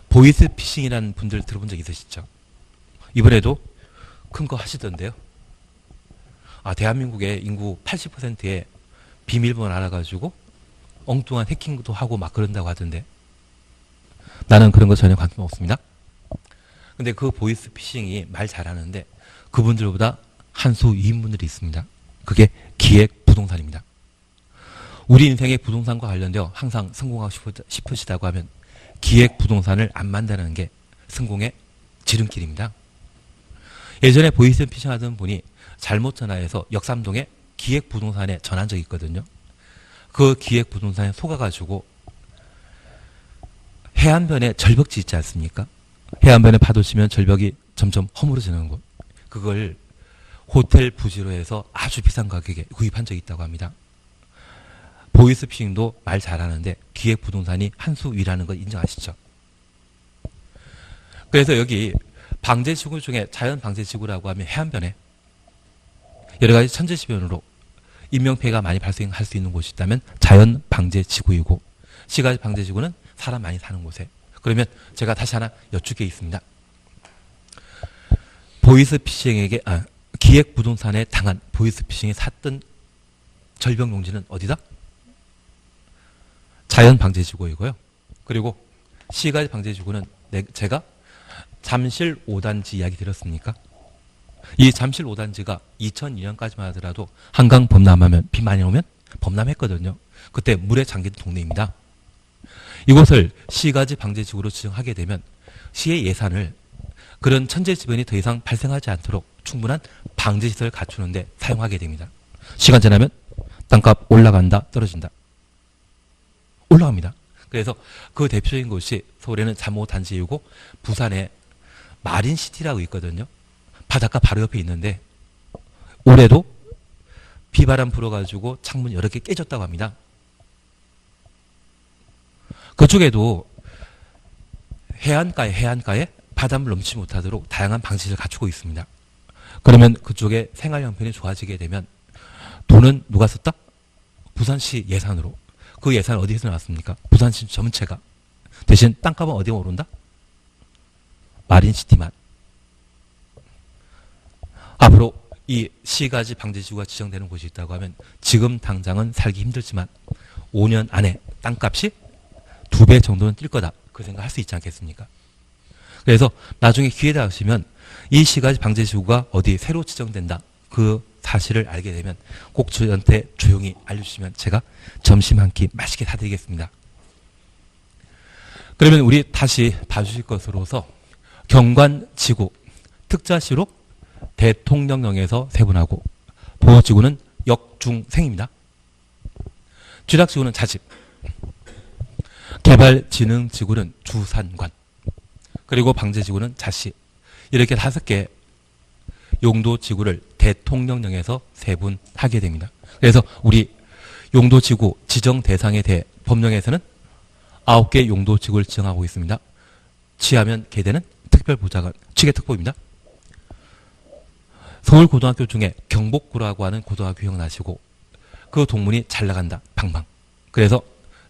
보이스피싱이라는 분들 들어본 적 있으시죠? 이번에도 큰 거 하시던데요. 대한민국의 인구 80%의 비밀번호 알아가지고 엉뚱한 해킹도 하고 막 그런다고 하던데, 나는 그런 거 전혀 관심 없습니다. 근데 그 보이스피싱이 말 잘하는데 그분들보다 한 수 위인 분들이 있습니다. 그게 기획부동산입니다. 우리 인생의 부동산과 관련되어 항상 성공하고 싶으시다고 하면 기획부동산을 안 만드는 게 성공의 지름길입니다. 예전에 보이스피싱 하던 분이 잘못 전화해서 역삼동에 기획부동산에 전화한 적이 있거든요. 그 기획부동산에 속아가지고 해안변에 절벽지 있지 않습니까? 해안변에 파도 치면 절벽이 점점 허물어지는 곳. 그걸 호텔 부지로 해서 아주 비싼 가격에 구입한 적이 있다고 합니다. 보이스피싱도 말 잘하는데 기획부동산이 한 수 위라는 거 인정하시죠? 그래서 여기 방제지구 중에 자연방제지구라고 하면 해안변에 여러 가지 천재지변으로 인명피해가 많이 발생할 수 있는 곳이 있다면 자연방제지구이고, 시가지방제지구는 사람 많이 사는 곳에. 그러면 제가 다시 하나 여쭙게 있습니다. 보이스피싱에게 기획부동산에 당한 보이스피싱에 샀던 절벽용지는 어디다? 자연방제지구이고요. 그리고 시가지방제지구는 제가 잠실 5단지 이야기 드렸습니까? 이 잠실 5단지가 2002년까지만 하더라도 한강 범람하면 비 많이 오면 범람했거든요. 그때 물에 잠긴 동네입니다. 이곳을 시가지 방제지구로 지정하게 되면 시의 예산을 그런 천재지변이 더 이상 발생하지 않도록 충분한 방제시설을 갖추는데 사용하게 됩니다. 시간 지나면 땅값 올라간다, 떨어진다. 올라갑니다. 그래서 그 대표적인 곳이 서울에는 잠5단지이고 부산에 마린시티라고 있거든요. 바닷가 바로 옆에 있는데 올해도 비바람 불어가지고 창문 여러 개 깨졌다고 합니다. 그쪽에도 해안가에 바닷물 넘치지 못하도록 다양한 방식을 갖추고 있습니다. 그러면 그쪽에 생활 형편이 좋아지게 되면 돈은 누가 썼다? 부산시 예산으로. 그 예산 어디에서 나왔습니까? 부산시 전체가. 대신 땅값은 어디가 오른다? 마린시티만. 앞으로 이 시가지 방제지구가 지정되는 곳이 있다고 하면 지금 당장은 살기 힘들지만 5년 안에 땅값이 2배 정도는 뛸 거다. 그 생각할 수 있지 않겠습니까? 그래서 나중에 기회 닿으시면 이 시가지 방제지구가 어디 새로 지정된다. 그 사실을 알게 되면 꼭 저한테 조용히 알려주시면 제가 점심 한 끼 맛있게 사드리겠습니다. 그러면 우리 다시 봐주실 것으로서 경관지구 특자시로 대통령령에서 세분하고 보호지구는 역중생입니다. 쥐락지구는 자집, 개발진흥지구는 주산관, 그리고 방제지구는 자시. 이렇게 5개 용도지구를 대통령령에서 세분하게 됩니다. 그래서 우리 용도지구 지정 대상에 대해 법령에서는 9개 용도지구를 지정하고 있습니다. 취하면 개되는 특별보좌관, 취계특보입니다. 서울고등학교 중에 경복고라고 하는 고등학교 기억나시고 그 동문이 잘 나간다. 방방. 그래서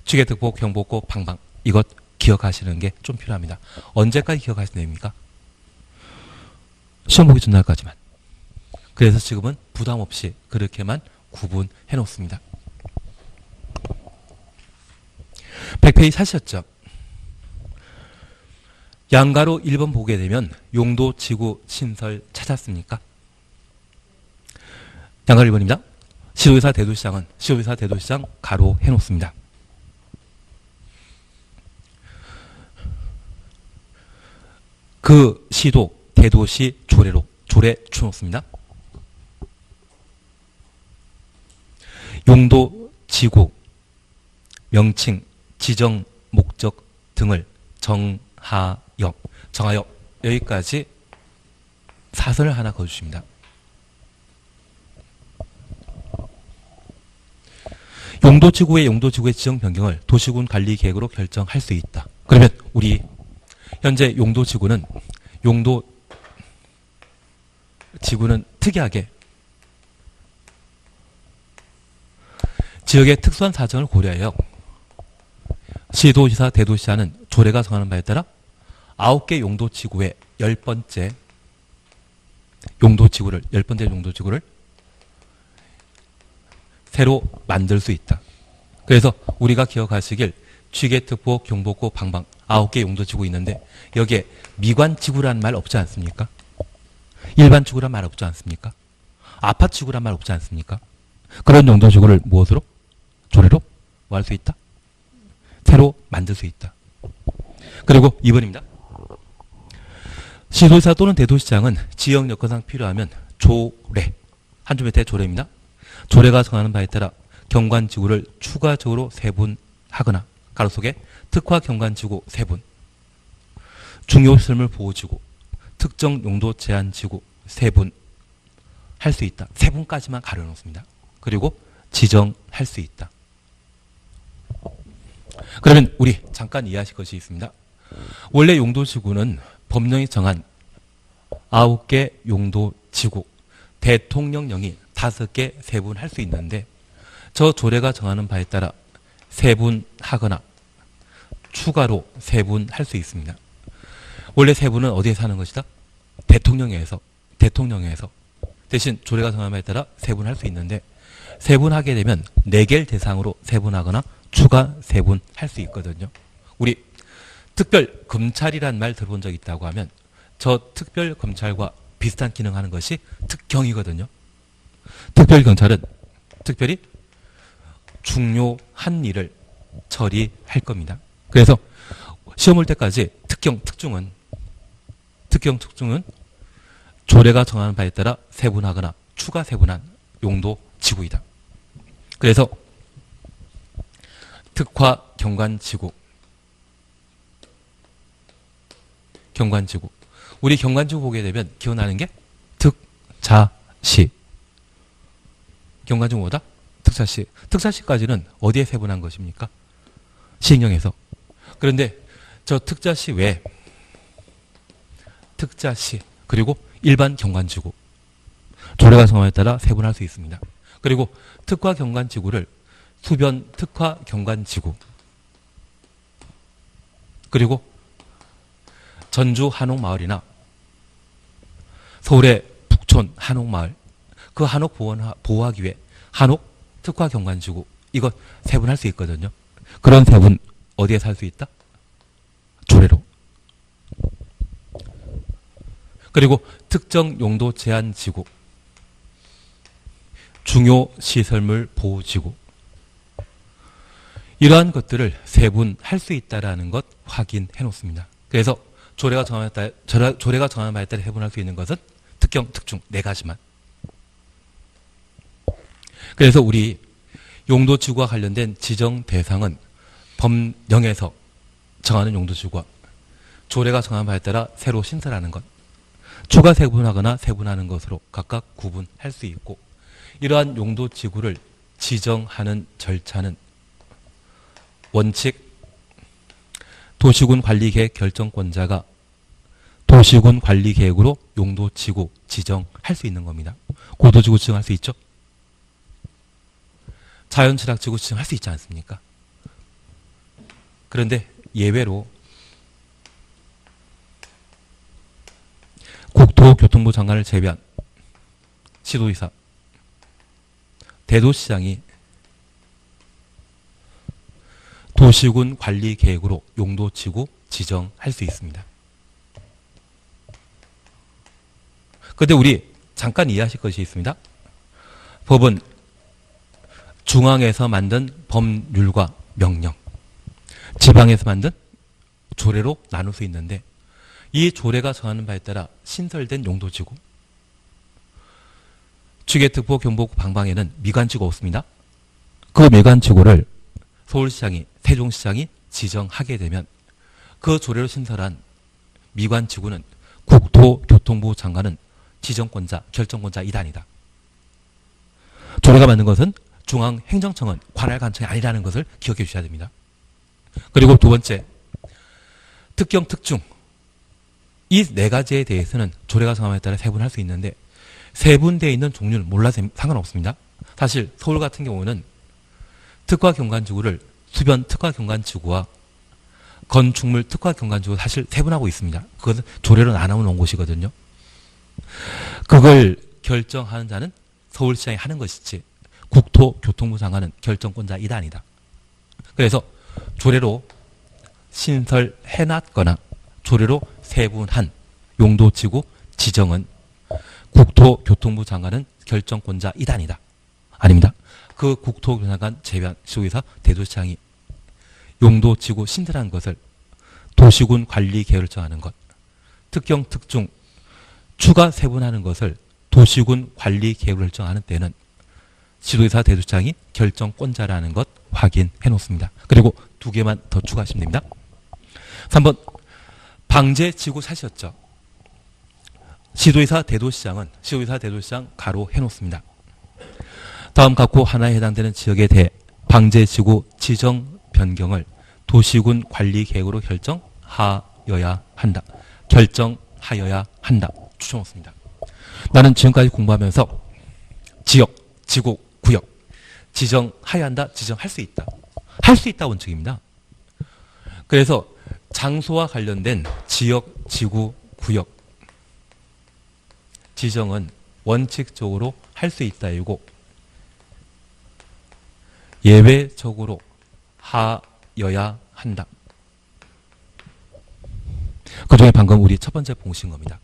취계특보, 경복고, 방방. 이것 기억하시는 게 좀 필요합니다. 언제까지 기억하시면 됩니까? 시험 보기 전날까지만. 그래서 지금은 부담 없이 그렇게만 구분해 놓습니다. 100페이지 사셨죠? 양가로 1번 보게 되면 용도지구 신설 찾았습니까? 양가로 1번입니다. 시도지사 대도시장은 시도지사 대도시장 가로 해놓습니다. 그 시도 대도시 조례로 조례 쳐놓습니다. 용도지구 명칭, 지정, 목적 등을 정하여 여기까지 사선을 하나 그어주십니다. 용도지구의 지정 변경을 도시군 관리 계획으로 결정할 수 있다. 그러면 우리 현재 용도지구는 특이하게 지역의 특수한 사정을 고려하여 시도지사, 대도시장은 조례가 정하는 바에 따라 9개 용도지구의 10번째 용도지구를 새로 만들 수 있다. 그래서 우리가 기억하시길 취계특보, 경복고, 방방 9개 용도지구 있는데 여기에 미관지구라는 말 없지 않습니까? 일반지구란 말 없지 않습니까? 아파트지구란 말 없지 않습니까? 그런 용도지구를 무엇으로? 조례로 뭐 할 수 있다? 새로 만들 수 있다. 그리고 2번입니다. 시도지사 또는 대도시장은 지역 여건상 필요하면 조례, 한 줄 밑에 조례입니다. 조례가 정하는 바에 따라 경관지구를 추가적으로 세분하거나 가로 속에 특화 경관지구 세분, 중요시설물 보호지구, 특정 용도 제한지구 세분 할 수 있다. 세분까지만 가려놓습니다. 그리고 지정할 수 있다. 그러면 우리 잠깐 이해하실 것이 있습니다. 원래 용도지구는 법령이 정한 9개 용도지구, 대통령령이 5개 세분할 수 있는데 저 조례가 정하는 바에 따라 세분하거나 추가로 세분할 수 있습니다. 원래 세분은 어디에서 하는 것이다? 대통령령에서 대신 조례가 정하는 바에 따라 세분할 수 있는데 세분하게 되면 4개를 대상으로 세분하거나 추가 세분할 수 있거든요. 우리 특별검찰이란 말 들어본 적 있다고 하면 저 특별검찰과 비슷한 기능하는 것이 특경이거든요. 특별경찰은 특별히 중요한 일을 처리할 겁니다. 그래서 시험 올 때까지 특경, 특중은 조례가 정하는 바에 따라 세분하거나 추가 세분한 용도 지구이다. 그래서 특화 경관지구. 우리 경관지구 보게 되면 기억나는 게 특자시. 경관지구보다 특자시. 특자시까지는 어디에 세분한 것입니까? 시행령에서. 그런데 저 특자시 외에 특자시 그리고 일반 경관지구 조례가 정하에 따라 세분할 수 있습니다. 그리고 특화 경관지구를 수변 특화 경관지구 그리고 전주 한옥마을이나 서울의 북촌 한옥마을 그 한옥 보호하기 위해 한옥 특화 경관지구 이거 세분할 수 있거든요. 그런 세분 어디에 살 수 있다? 조례로. 그리고 특정 용도 제한 지구, 중요 시설물 보호 지구 이러한 것들을 세분할 수 있다라는 것 확인해 놓습니다. 그래서 조례가 정하는 바에 따라 세분할 수 있는 것은 특경, 특중 네 가지만. 그래서 우리 용도지구와 관련된 지정 대상은 법령에서 정하는 용도지구와 조례가 정한 바에 따라 새로 신설하는 것, 추가 세분하거나 세분하는 것으로 각각 구분할 수 있고 이러한 용도지구를 지정하는 절차는 원칙 도시군 관리계획 결정권자가 도시군 관리계획으로 용도지구 지정할 수 있는 겁니다. 고도지구 지정할 수 있죠? 자연철학지구 지정할 수 있지 않습니까? 그런데 예외로 국토교통부 장관을 제외한 시도의사, 대도시장이 도시군 관리계획으로 용도지구 지정할 수 있습니다. 그런데 우리 잠깐 이해하실 것이 있습니다. 법은 중앙에서 만든 법률과 명령, 지방에서 만든 조례로 나눌 수 있는데 이 조례가 정하는 바에 따라 신설된 용도지구, 취계특보, 경북, 방방에는 미관지구 없습니다. 그 미관지구를 서울시장이, 세종시장이 지정하게 되면 그 조례로 신설한 미관지구는 국토교통부 장관은 지정권자, 결정권자 이단이다. 조례가 만든 것은 중앙행정청은 관할관청이 아니라는 것을 기억해 주셔야 됩니다. 그리고 두 번째, 특경, 특중 이 네 가지에 대해서는 조례가 정함에 따라 세분할 수 있는데 세분되어 있는 종류는 몰라서 상관없습니다. 사실 서울 같은 경우는 특화 경관지구를 수변 특화 경관지구와 건축물 특화 경관지구 사실 세분하고 있습니다. 그것은 조례로 나눠놓은 곳이거든요. 그걸 결정하는 자는 서울시장이 하는 것이지 국토교통부 장관은 결정권자 이단이다. 그래서 조례로 신설해놨거나 조례로 세분한 용도지구 지정은 국토교통부 장관은 결정권자 이단이다. 아닙니다. 그 국토교통부 장관 제외한 시도의사, 대도시장이 용도지구 신설한 것을 도시군 관리계획을 정하는 것, 특경, 특중 추가 세분하는 것을 도시군 관리계획을 정하는 때는 시도의사, 대도시장이 결정권자라는 것 확인해 놓습니다. 그리고 두 개만 더 추가하시면 됩니다. 3번 방제지구 사시였죠. 시도의사, 대도시장은 시도의사, 대도시장 가로 해놓습니다. 다음 각호 하나에 해당되는 지역에 대해 방제지구 지정 변경을 도시군 관리계획으로 결정하여야 한다. 결정하여야 한다. 추천했습니다. 나는 지금까지 공부하면서 지역, 지구, 구역 지정하여야 한다. 지정할 수 있다. 할 수 있다 원칙입니다. 그래서 장소와 관련된 지역, 지구, 구역 지정은 원칙적으로 할 수 있다이고 예외적으로 하여야 한다. 그 중에 방금 우리 첫 번째 봉신 겁니다.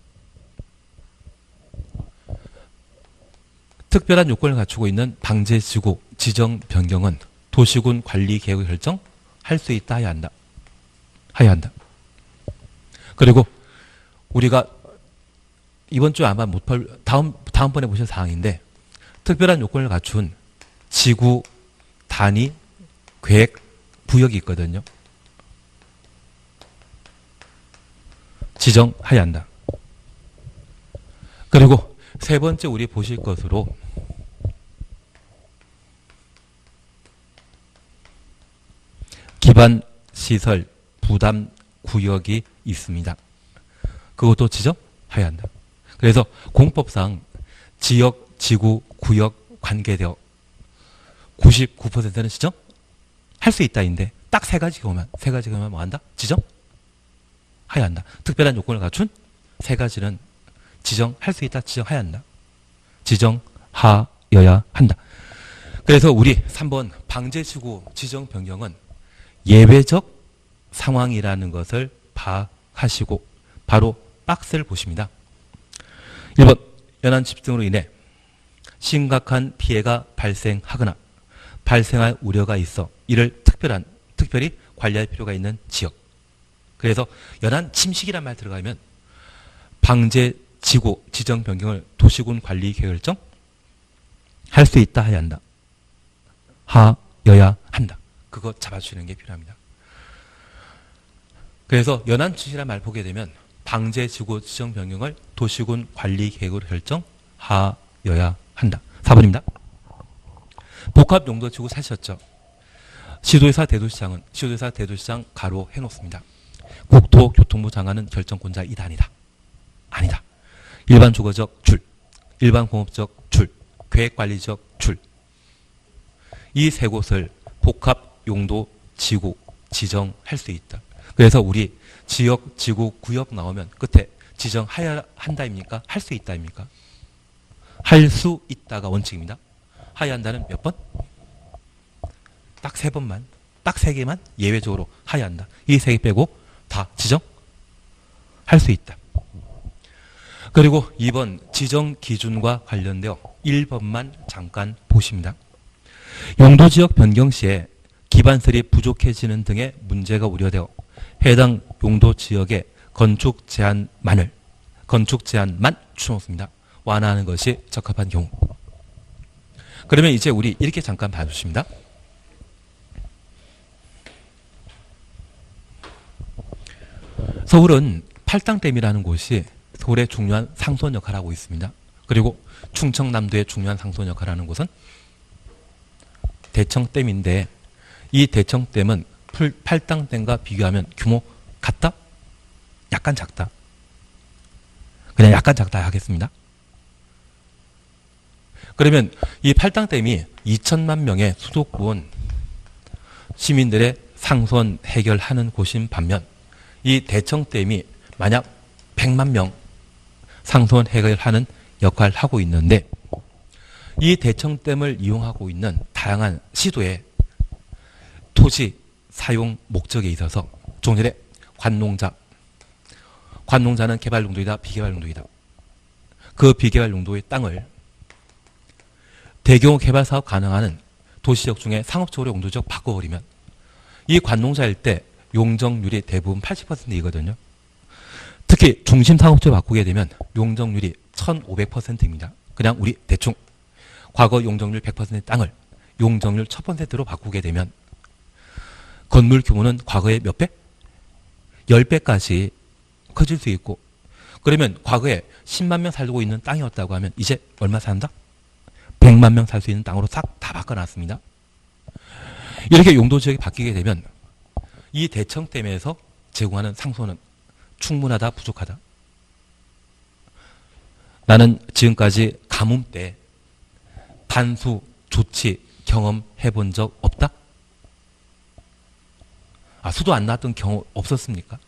특별한 요건을 갖추고 있는 방제지구 지정 변경은 도시군 관리 계획을 결정할 수 있다 해야 한다. 해야 한다. 그리고 우리가 이번 주 아마 다음번에 보실 사항인데 특별한 요건을 갖춘 지구 단위 계획 구역이 있거든요. 지정해야 한다. 그리고 세 번째 우리 보실 것으로 기반 시설 부담 구역이 있습니다. 그것도 지정해야 한다. 그래서 공법상 지역, 지구, 구역 관계되어 99%는 지정할 수 있다인데 딱 세 가지만 뭐 한다? 지정해야 한다. 특별한 요건을 갖춘 세 가지는 지정할 수 있다, 지정해야 한다. 지정하여야 한다. 그래서 우리 3번 방제지구 지정 변경은 예외적 상황이라는 것을 파악하시고 바로 박스를 보십니다. 1번 연안 집중으로 인해 심각한 피해가 발생하거나 발생할 우려가 있어 이를 특별히 관리할 필요가 있는 지역. 그래서 연안 침식이란 말 들어가면 방제 지구 지정 변경을 도시군 관리 계획 결정 할 수 있다 해야 한다. 하여야 한다. 그거 잡아주시는 게 필요합니다. 그래서 연안 침식이란 말 보게 되면 방제 지구 지정 변경을 도시군 관리 계획으로 결정하여야 한다. 4번입니다. 복합 용도 지구 사셨죠? 시도의사 대도시장 가로 해놓습니다. 국토교통부 장관은 결정권자 이다 아니다. 아니다. 일반 주거적 줄, 일반 공업적 줄, 계획관리적 줄. 이 세 곳을 복합 용도 지구 지정할 수 있다. 그래서 우리 지역, 지구, 구역 나오면 끝에 지정해야 한다입니까? 할 수 있다입니까? 할 수 있다가 원칙입니다. 해야 한다는 몇 번? 딱 세 번만, 딱 세 개만 예외적으로 해야 한다. 이 세 개 빼고 다 지정할 수 있다. 그리고 2번 지정 기준과 관련되어 1번만 잠깐 보십니다. 용도지역 변경 시에 기반설이 부족해지는 등의 문제가 우려되어 해당 용도지역의 건축 제한만 추놓습니다. 완화하는 것이 적합한 경우. 그러면 이제 우리 이렇게 잠깐 봐주십니다. 서울은 팔당댐이라는 곳이 서울의 중요한 상수원 역할을 하고 있습니다. 그리고 충청남도의 중요한 상수원 역할을 하는 곳은 대청댐인데 이 대청댐은 팔당댐과 비교하면 규모 같다? 약간 작다. 그냥 약간 작다 하겠습니다. 그러면 이 팔당댐이 2천만 명의 수도권 시민들의 상수원 해결하는 곳인 반면 이 대청댐이 만약 100만 명 상수원 해결하는 역할을 하고 있는데 이 대청댐을 이용하고 있는 다양한 시도의 토지 사용 목적에 있어서 종전에 관농자는 개발 용도이다, 비개발 용도이다. 그 비개발 용도의 땅을 대규모 개발 사업 가능한 도시지역 중에 상업적으로 용도지역 바꿔버리면 이 관농자일 때 용적률이 대부분 80%이거든요. 특히 중심 상업지로 바꾸게 되면 용적률이 1500%입니다. 그냥 우리 대충 과거 용적률 100%의 땅을 용적률 1000%로 바꾸게 되면 건물 규모는 과거의 몇 배? 10배까지 커질 수 있고 그러면 과거에 10만 명 살고 있는 땅이었다고 하면 이제 얼마 산다? 100만 명 살 수 있는 땅으로 싹 다 바꿔놨습니다. 이렇게 용도지역이 바뀌게 되면 이 대청댐에서 제공하는 상수원은 충분하다, 부족하다. 나는 지금까지 가뭄 때 반수 조치 경험해 본 적 없다? 수도 안 나왔던 경우 없었습니까?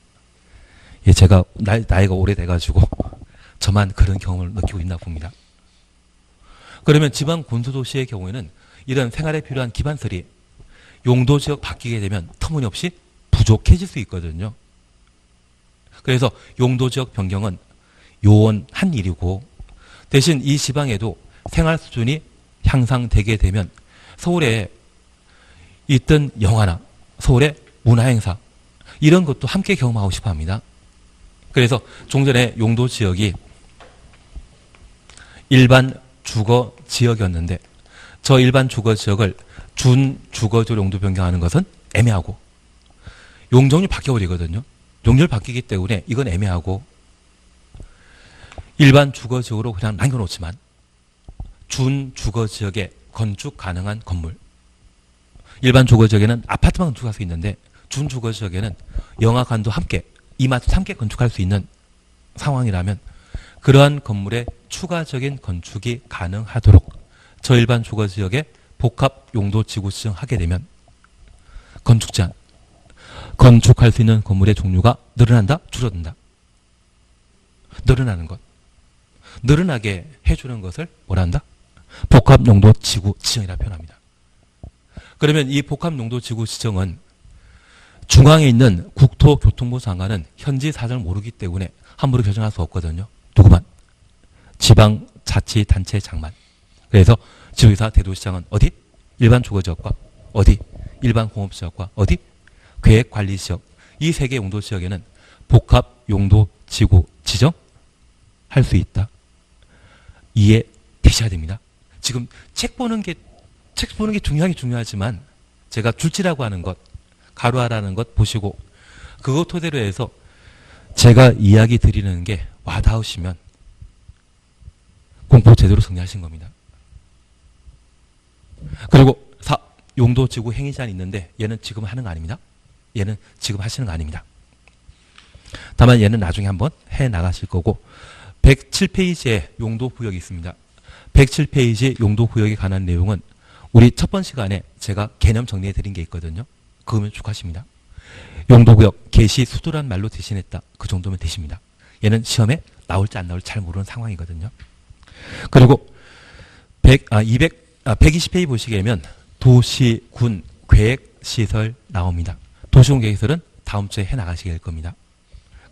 예, 제가 나이가 오래돼가지고 저만 그런 경험을 느끼고 있나 봅니다. 그러면 지방 군수도시의 경우에는 이런 생활에 필요한 기반설이 용도지역 바뀌게 되면 터무니없이 부족해질 수 있거든요. 그래서 용도지역 변경은 요원한 일이고 대신 이 지방에도 생활 수준이 향상되게 되면 서울에 있던 영화나 서울의 문화행사 이런 것도 함께 경험하고 싶어 합니다. 그래서 종전에 용도 지역이 일반 주거 지역이었는데 저 일반 주거 지역을 준주거지로 용도 변경하는 것은 애매하고 용적률이 바뀌어버리거든요. 용적률이 바뀌기 때문에 이건 애매하고 일반 주거지역으로 그냥 남겨놓지만 준주거지역에 건축 가능한 건물 일반 주거지역에는 아파트만 건축할 수 있는데 준주거지역에는 영화관도 함께 이마트 함께 건축할 수 있는 상황이라면 그러한 건물에 추가적인 건축이 가능하도록 저 일반 주거지역에 복합 용도 지구 지정하게 되면 건축 제한 건축할 수 있는 건물의 종류가 늘어난다? 줄어든다? 늘어나는 것. 늘어나게 해주는 것을 뭐라 한다? 복합 용도 지구 지정이라 표현합니다. 그러면 이 복합 용도 지구 지정은 중앙에 있는 국토교통부 장관은 현지 사정을 모르기 때문에 함부로 결정할 수 없거든요. 누구만? 지방자치단체 장만. 그래서 지도의사 대도시장은 어디? 일반 주거지역과 어디? 일반 공업지역과 어디? 계획관리지역. 이 세 개 용도지역에는 복합 용도지구 지정할 수 있다. 이해되셔야 됩니다. 지금 책 보는 게 중요하지만 제가 줄지라고 하는 것, 가루하라는 것 보시고 그것 토대로 해서 제가 이야기 드리는 게 와닿으시면 공부 제대로 정리하신 겁니다. 그리고 용도지구 행위제한이 있는데 얘는 지금 하는 거 아닙니다. 얘는 지금 하시는 거 아닙니다. 다만 얘는 나중에 한번 해 나가실 거고 107페이지에 용도구역이 있습니다. 107페이지 용도구역에 관한 내용은 우리 첫 번 시간에 제가 개념 정리해 드린 게 있거든요. 그거면 축하십니다. 용도구역 개시 수도란 말로 대신했다. 그 정도면 되십니다. 얘는 시험에 나올지 안 나올지 잘 모르는 상황이거든요. 그리고 120페이지 보시게 되면 도시군 계획시설 나옵니다. 도시군 계획시설은 다음 주에 해 나가시게 될 겁니다.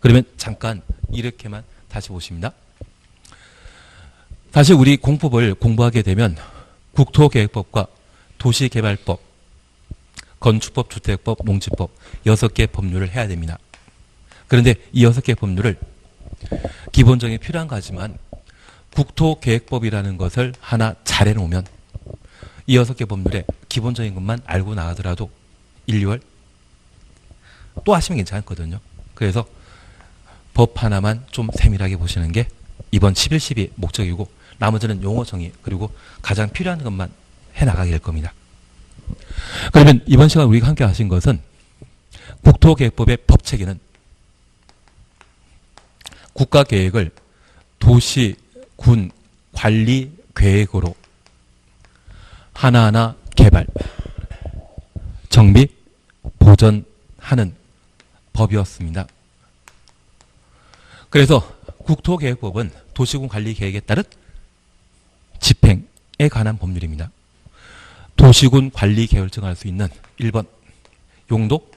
그러면 잠깐 이렇게만 다시 보십니다. 다시 우리 공법을 공부하게 되면 국토계획법과 도시개발법, 건축법, 주택법, 농지법 6개 법률을 해야 됩니다. 그런데 이 6개 법률을 기본적인 필요한 거지만 국토계획법이라는 것을 하나 잘 해놓으면 이 6개 법률의 기본적인 것만 알고 나가더라도 1, 2월 또 하시면 괜찮거든요. 그래서 법 하나만 좀 세밀하게 보시는 게 이번 11, 12 목적이고 나머지는 용어 정의 그리고 가장 필요한 것만 해나가게 될 겁니다. 그러면 이번 시간 우리가 함께 하신 것은 국토계획법의 법체계는 국가계획을 도시, 군, 관리 계획으로 하나하나 개발, 정비, 보전하는 법이었습니다. 그래서 국토계획법은 도시군 관리 계획에 따른 집행에 관한 법률입니다. 도시군 관리 계획을 정할 수 있는 1번 용도,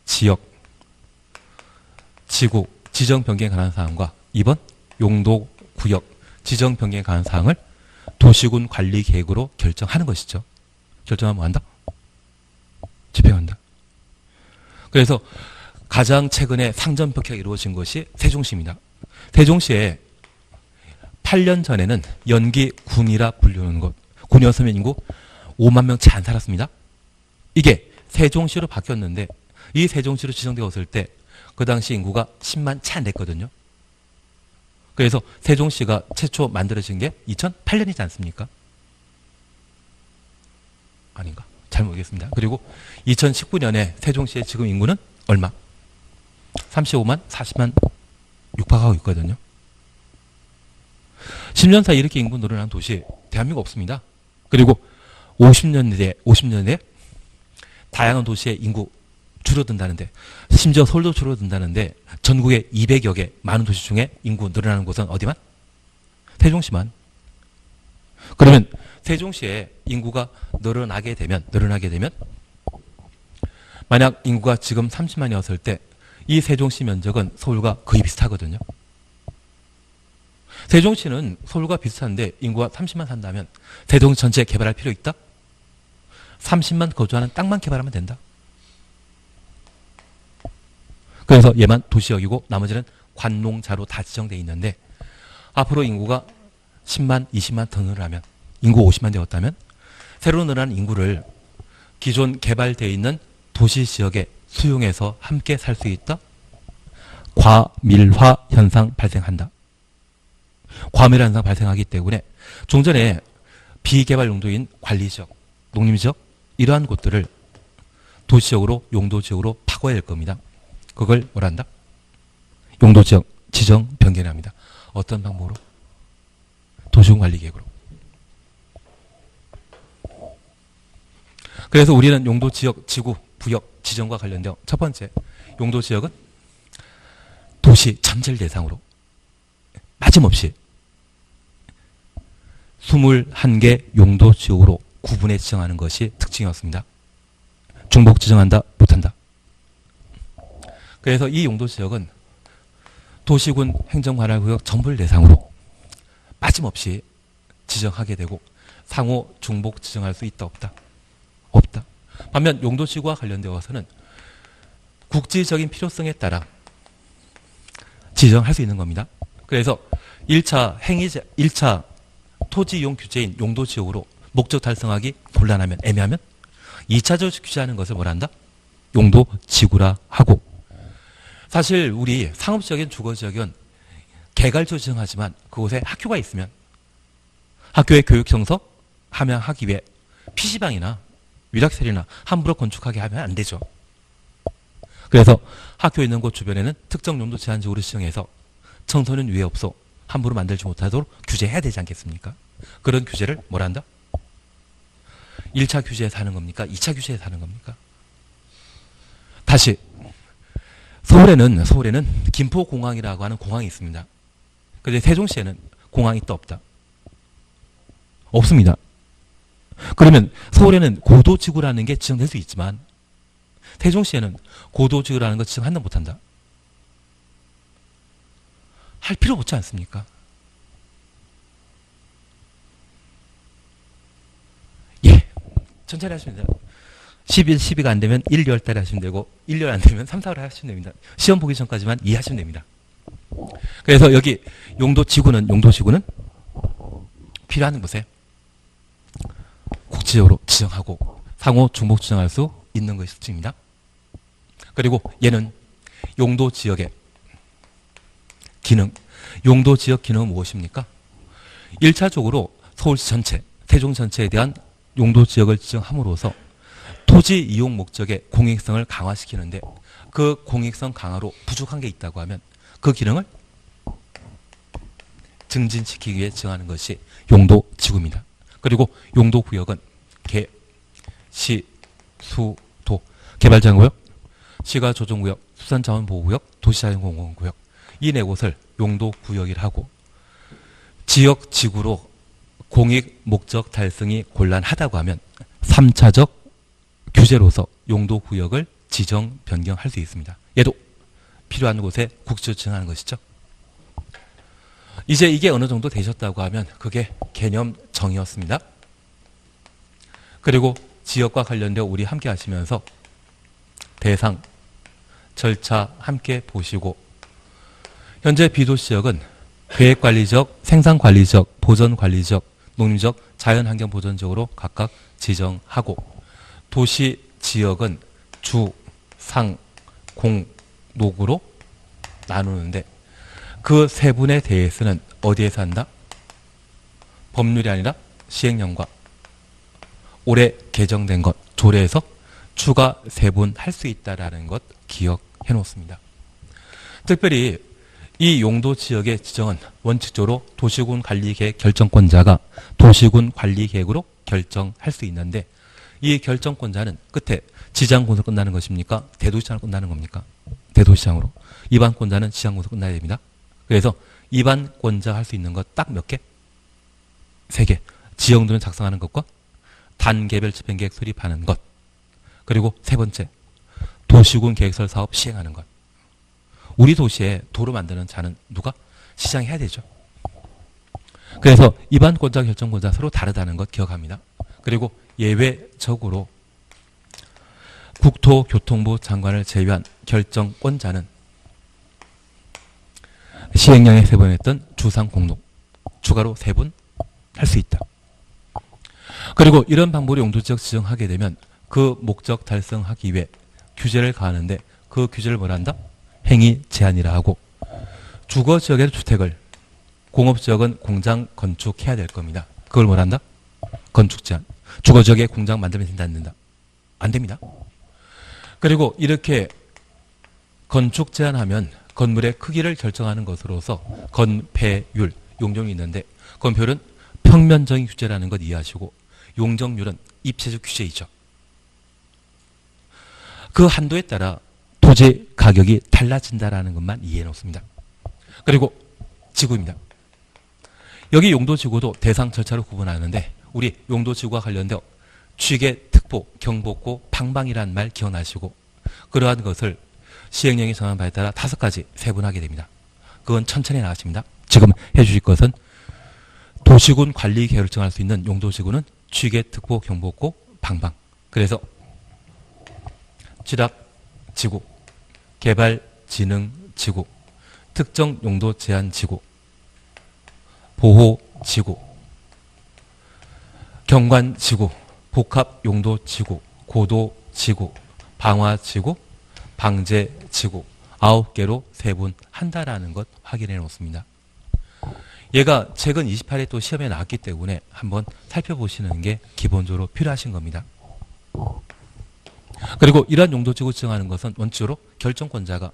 지역, 지구, 지정 변경에 관한 사항과 2번 용도, 구역, 지정 변경에 관한 사항을 도시군 관리 계획으로 결정하는 것이죠. 결정하면 뭐 한다? 집행한다. 그래서 가장 최근에 상전벽해가 이루어진 것이 세종시입니다. 세종시에 8년 전에는 연기군이라 불리는 것. 군이었으면 인구 5만 명 채 안 살았습니다. 이게 세종시로 바뀌었는데 이 세종시로 지정되었을 때 그 당시 인구가 10만 채 안 됐거든요. 그래서 세종시가 최초 만들어진 게 2008년이지 않습니까? 아닌가? 잘 모르겠습니다. 그리고 2019년에 세종시의 지금 인구는 얼마? 35만, 40만 육박하고 있거든요. 10년 사이 이렇게 인구 늘어난 도시 대한민국 없습니다. 그리고 50년대 다양한 도시의 인구 줄어든다는데 심지어 서울도 줄어든다는데 전국에 200여 개 많은 도시 중에 인구 늘어나는 곳은 어디만? 세종시만. 그러면 세종시에 인구가 늘어나게 되면 만약 인구가 지금 30만이었을 때 이 세종시 면적은 서울과 거의 비슷하거든요. 세종시는 서울과 비슷한데 인구가 30만 산다면 세종 전체 개발할 필요 있다? 30만 거주하는 땅만 개발하면 된다. 그래서 얘만 도시역이고 나머지는 관농자로 다 지정되어 있는데 앞으로 인구가 10만, 20만 더 늘어나면 인구 50만 되었다면 새로 늘어난 인구를 기존 개발되어 있는 도시 지역에 수용해서 함께 살 수 있다? 과밀화 현상 발생한다. 과밀화 현상 발생하기 때문에 종전에 비개발 용도인 관리지역, 농림지역 이러한 곳들을 도시적으로 용도지역으로 바꿔야 될 겁니다. 그걸 뭐란다? 용도지역 지정 변경합니다. 어떤 방법으로? 도시군관리계획으로. 그래서 우리는 용도지역, 지구, 부역, 지정과 관련되어 첫 번째 용도지역은 도시 전체를 대상으로 빠짐없이 21개 용도지역으로 구분해 지정하는 것이 특징이었습니다. 중복 지정한다, 못한다. 그래서 이 용도지역은 도시군 행정관할구역 전부를 대상으로 빠짐없이 지정하게 되고 상호 중복 지정할 수 있다, 없다? 없다. 반면 용도지구와 관련되어서는 국지적인 필요성에 따라 지정할 수 있는 겁니다. 그래서 1차 토지 이용 규제인 용도지역으로 목적 달성하기 곤란하면, 애매하면 2차적으로 규제하는 것을 뭐라 한다? 용도지구라 하고, 사실 우리 상업적인 주거지역은 개발지로 지정하지만 그곳에 학교가 있으면 학교의 교육 정서 함양하기 위해 PC방이나 위락셀이나 함부로 건축하게 하면 안 되죠. 그래서 학교 있는 곳 주변에는 특정 용도 제한지구로 지정해서 청소년 유해업소 함부로 만들지 못하도록 규제해야 되지 않겠습니까? 그런 규제를 뭐라 한다? 1차 규제에서 하는 겁니까? 2차 규제에서 하는 겁니까? 다시 서울에는 김포공항이라고 하는 공항이 있습니다. 그런데 세종시에는 공항이 또 없다. 없습니다. 그러면 서울에는 고도지구라는 게 지정될 수 있지만 세종시에는 고도지구라는 거 지정한다, 못한다? 할 필요 없지 않습니까? 예, 천천히 하시면 됩니다. 10일, 12가 안 되면 1, 2월 달에 하시면 되고 1, 2월 안 되면 3, 4월 하시면 됩니다. 시험 보기 전까지만 이해하시면 됩니다. 그래서 여기 용도지구는 필요한 곳에 국지적으로 지정하고 상호 중복 지정할 수 있는 것이 특징입니다. 그리고 얘는 용도지역의 기능, 용도지역 기능은 무엇입니까? 1차적으로 서울시 전체, 세종 전체에 대한 용도지역을 지정함으로써 토지 이용 목적의 공익성을 강화시키는데 그 공익성 강화로 부족한 게 있다고 하면 그 기능을 증진시키기 위해 지정하는 것이 용도지구입니다. 그리고 용도구역은 개, 시, 수, 도, 개발자구역, 시가조정구역, 수산자원보호구역, 도시자연공원구역 이 네 곳을 용도구역이라 하고, 지역, 지구로 공익 목적 달성이 곤란하다고 하면 3차적 규제로서 용도구역을 지정, 변경할 수 있습니다. 얘도 필요한 곳에 국지로 지정하는 것이죠. 이제 이게 어느 정도 되셨다고 하면 그게 개념 정의였습니다. 그리고 지역과 관련되어 우리 함께 하시면서 대상, 절차 함께 보시고, 현재 비도시지역은 계획관리적, 생산관리적, 보전관리적, 농림적, 자연환경보전적으로 각각 지정하고, 도시지역은 주, 상, 공, 녹으로 나누는데 그 세 분에 대해서는 어디에서 한다? 법률이 아니라 시행령과 올해 개정된 것, 조례에서 추가 세분할 수 있다는 것 기억해 놓습니다. 특별히 이 용도지역의 지정은 원칙적으로 도시군 관리계획 결정권자가 도시군 관리계획으로 결정할 수 있는데, 이 결정권자는 끝에 지장군으로 끝나는 것입니까? 대도시장으로 끝나는 겁니까? 대도시장으로. 이반권자는 지장군으로 끝나야 됩니다. 그래서 이반권자가 할 수 있는 것 딱 몇 개? 3개. 지형도면 작성하는 것과 단계별 집행계획 수립하는 것. 그리고 세 번째, 도시군 계획설 사업 시행하는 것. 우리 도시에 도로 만드는 자는 누가? 시장이 해야 되죠. 그래서 입안권자, 결정권자 서로 다르다는 것 기억합니다. 그리고 예외적으로 국토교통부 장관을 제외한 결정권자는 시행령에 세분했던 주상공록 추가로 세분 할 수 있다. 그리고 이런 방법으로 용도지역 지정하게 되면 그 목적 달성하기 위해 규제를 가하는데 그 규제를 뭐라 한다? 행위 제한이라 하고 주거지역의 주택을 공업지역은 공장 건축해야 될 겁니다. 그걸 뭐라 한다? 건축 제한. 주거지역에 공장 만들면 된다 안 된다? 안 됩니다. 그리고 이렇게 건축 제한하면 건물의 크기를 결정하는 것으로서 건폐율, 용적률이 있는데 건폐율은 평면적인 규제라는 것 이해하시고 용적률은 입체적 규제이죠. 그 한도에 따라 토지 가격이 달라진다라는 것만 이해해 놓습니다. 그리고 지구입니다. 여기 용도지구도 대상 절차로 구분하는데 우리 용도지구와 관련되어 취계, 특보, 경복고, 방방이라는 말 기억나시고 그러한 것을 시행령이 정한 바에 따라 5가지 세분하게 됩니다. 그건 천천히 나가십니다. 지금 해주실 것은 도시군 관리 결정할 수 있는 용도지구는 취계, 특보, 경복고, 방방. 그래서 취락지구, 개발진흥지구, 특정 용도 제한지구, 보호지구, 경관지구, 복합용도지구, 고도지구, 방화지구, 방제지구 9개로 세분한다라는 것 확인해 놓습니다. 얘가 최근 28회 또 시험에 나왔기 때문에 한번 살펴보시는 게 기본적으로 필요하신 겁니다. 그리고 이러한 용도지구 지정하는 것은 원칙으로 결정권자가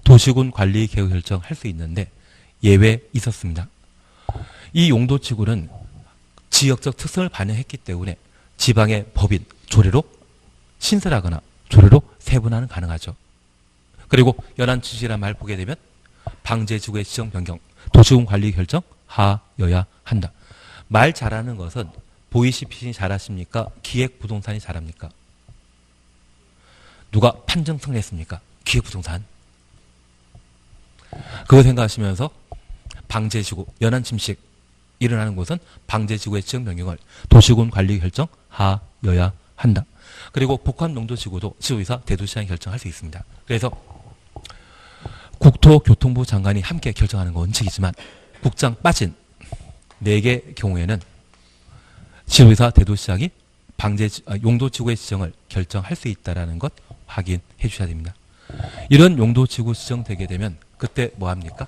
도시군 관리 계획 결정할 수 있는데 예외 있었습니다. 이 용도지구는 지역적 특성을 반영했기 때문에 지방의 법인, 조례로 신설하거나 조례로 세분화는 가능하죠. 그리고 연안지시란 말 보게 되면 방제지구의 지정 변경, 도시군 관리 결정 하여야 한다. 말 잘하는 것은 보이시피싱이 잘하십니까? 기획부동산이 잘합니까? 누가 판정성을 했습니까? 기획부동산. 그거 생각하시면서 방제지구, 연안침식 일어나는 곳은 방제지구의 지정 변경을 도시군 관리 결정 하여야 한다. 그리고 복합용도지구도 지도의사, 대도시장이 결정할 수 있습니다. 그래서 국토교통부 장관이 함께 결정하는 건 원칙이지만 국장 빠진 4개 경우에는 지도의사, 대도시장이 용도지구의 지정을 결정할 수 있다는 것 확인해 주셔야 됩니다. 이런 용도지구 지정되게 되면 그때 뭐 합니까?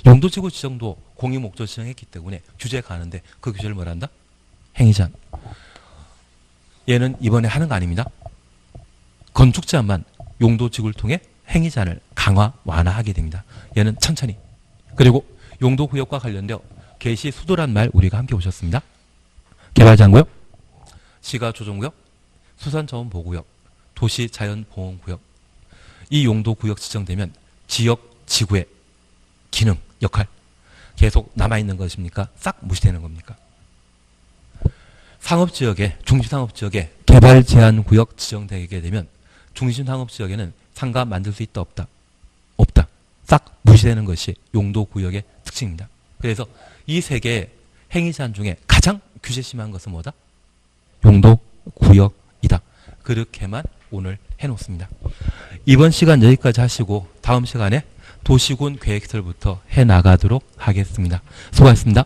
용도지구 지정도 공유목적 지정했기 때문에 규제가 가는데 그 규제를 뭐라 한다? 행위제한. 얘는 이번에 하는 거 아닙니다. 건축제한만 용도지구를 통해 행위제한을 강화, 완화하게 됩니다. 얘는 천천히. 그리고 용도구역과 관련되어 개시 수도란 말 우리가 함께 보셨습니다. 개발장구역, 시가조정구역, 수산자원보호구역, 도시자연보호구역. 이 용도구역 지정되면 지역, 지구의 기능, 역할 계속 남아있는 것입니까? 싹 무시되는 겁니까? 상업지역에, 중심상업지역에 개발제한구역 지정되게 되면 중심상업지역에는 상가 만들 수 있다 없다? 없다. 싹 무시되는 것이 용도구역의 특징입니다. 그래서 이 3개의 행위제한 중에 가장 규제 심한 것은 뭐다? 용도구역이다. 그렇게만 오늘 해놓습니다. 이번 시간 여기까지 하시고 다음 시간에 도시군 계획설부터 해나가도록 하겠습니다. 수고하셨습니다.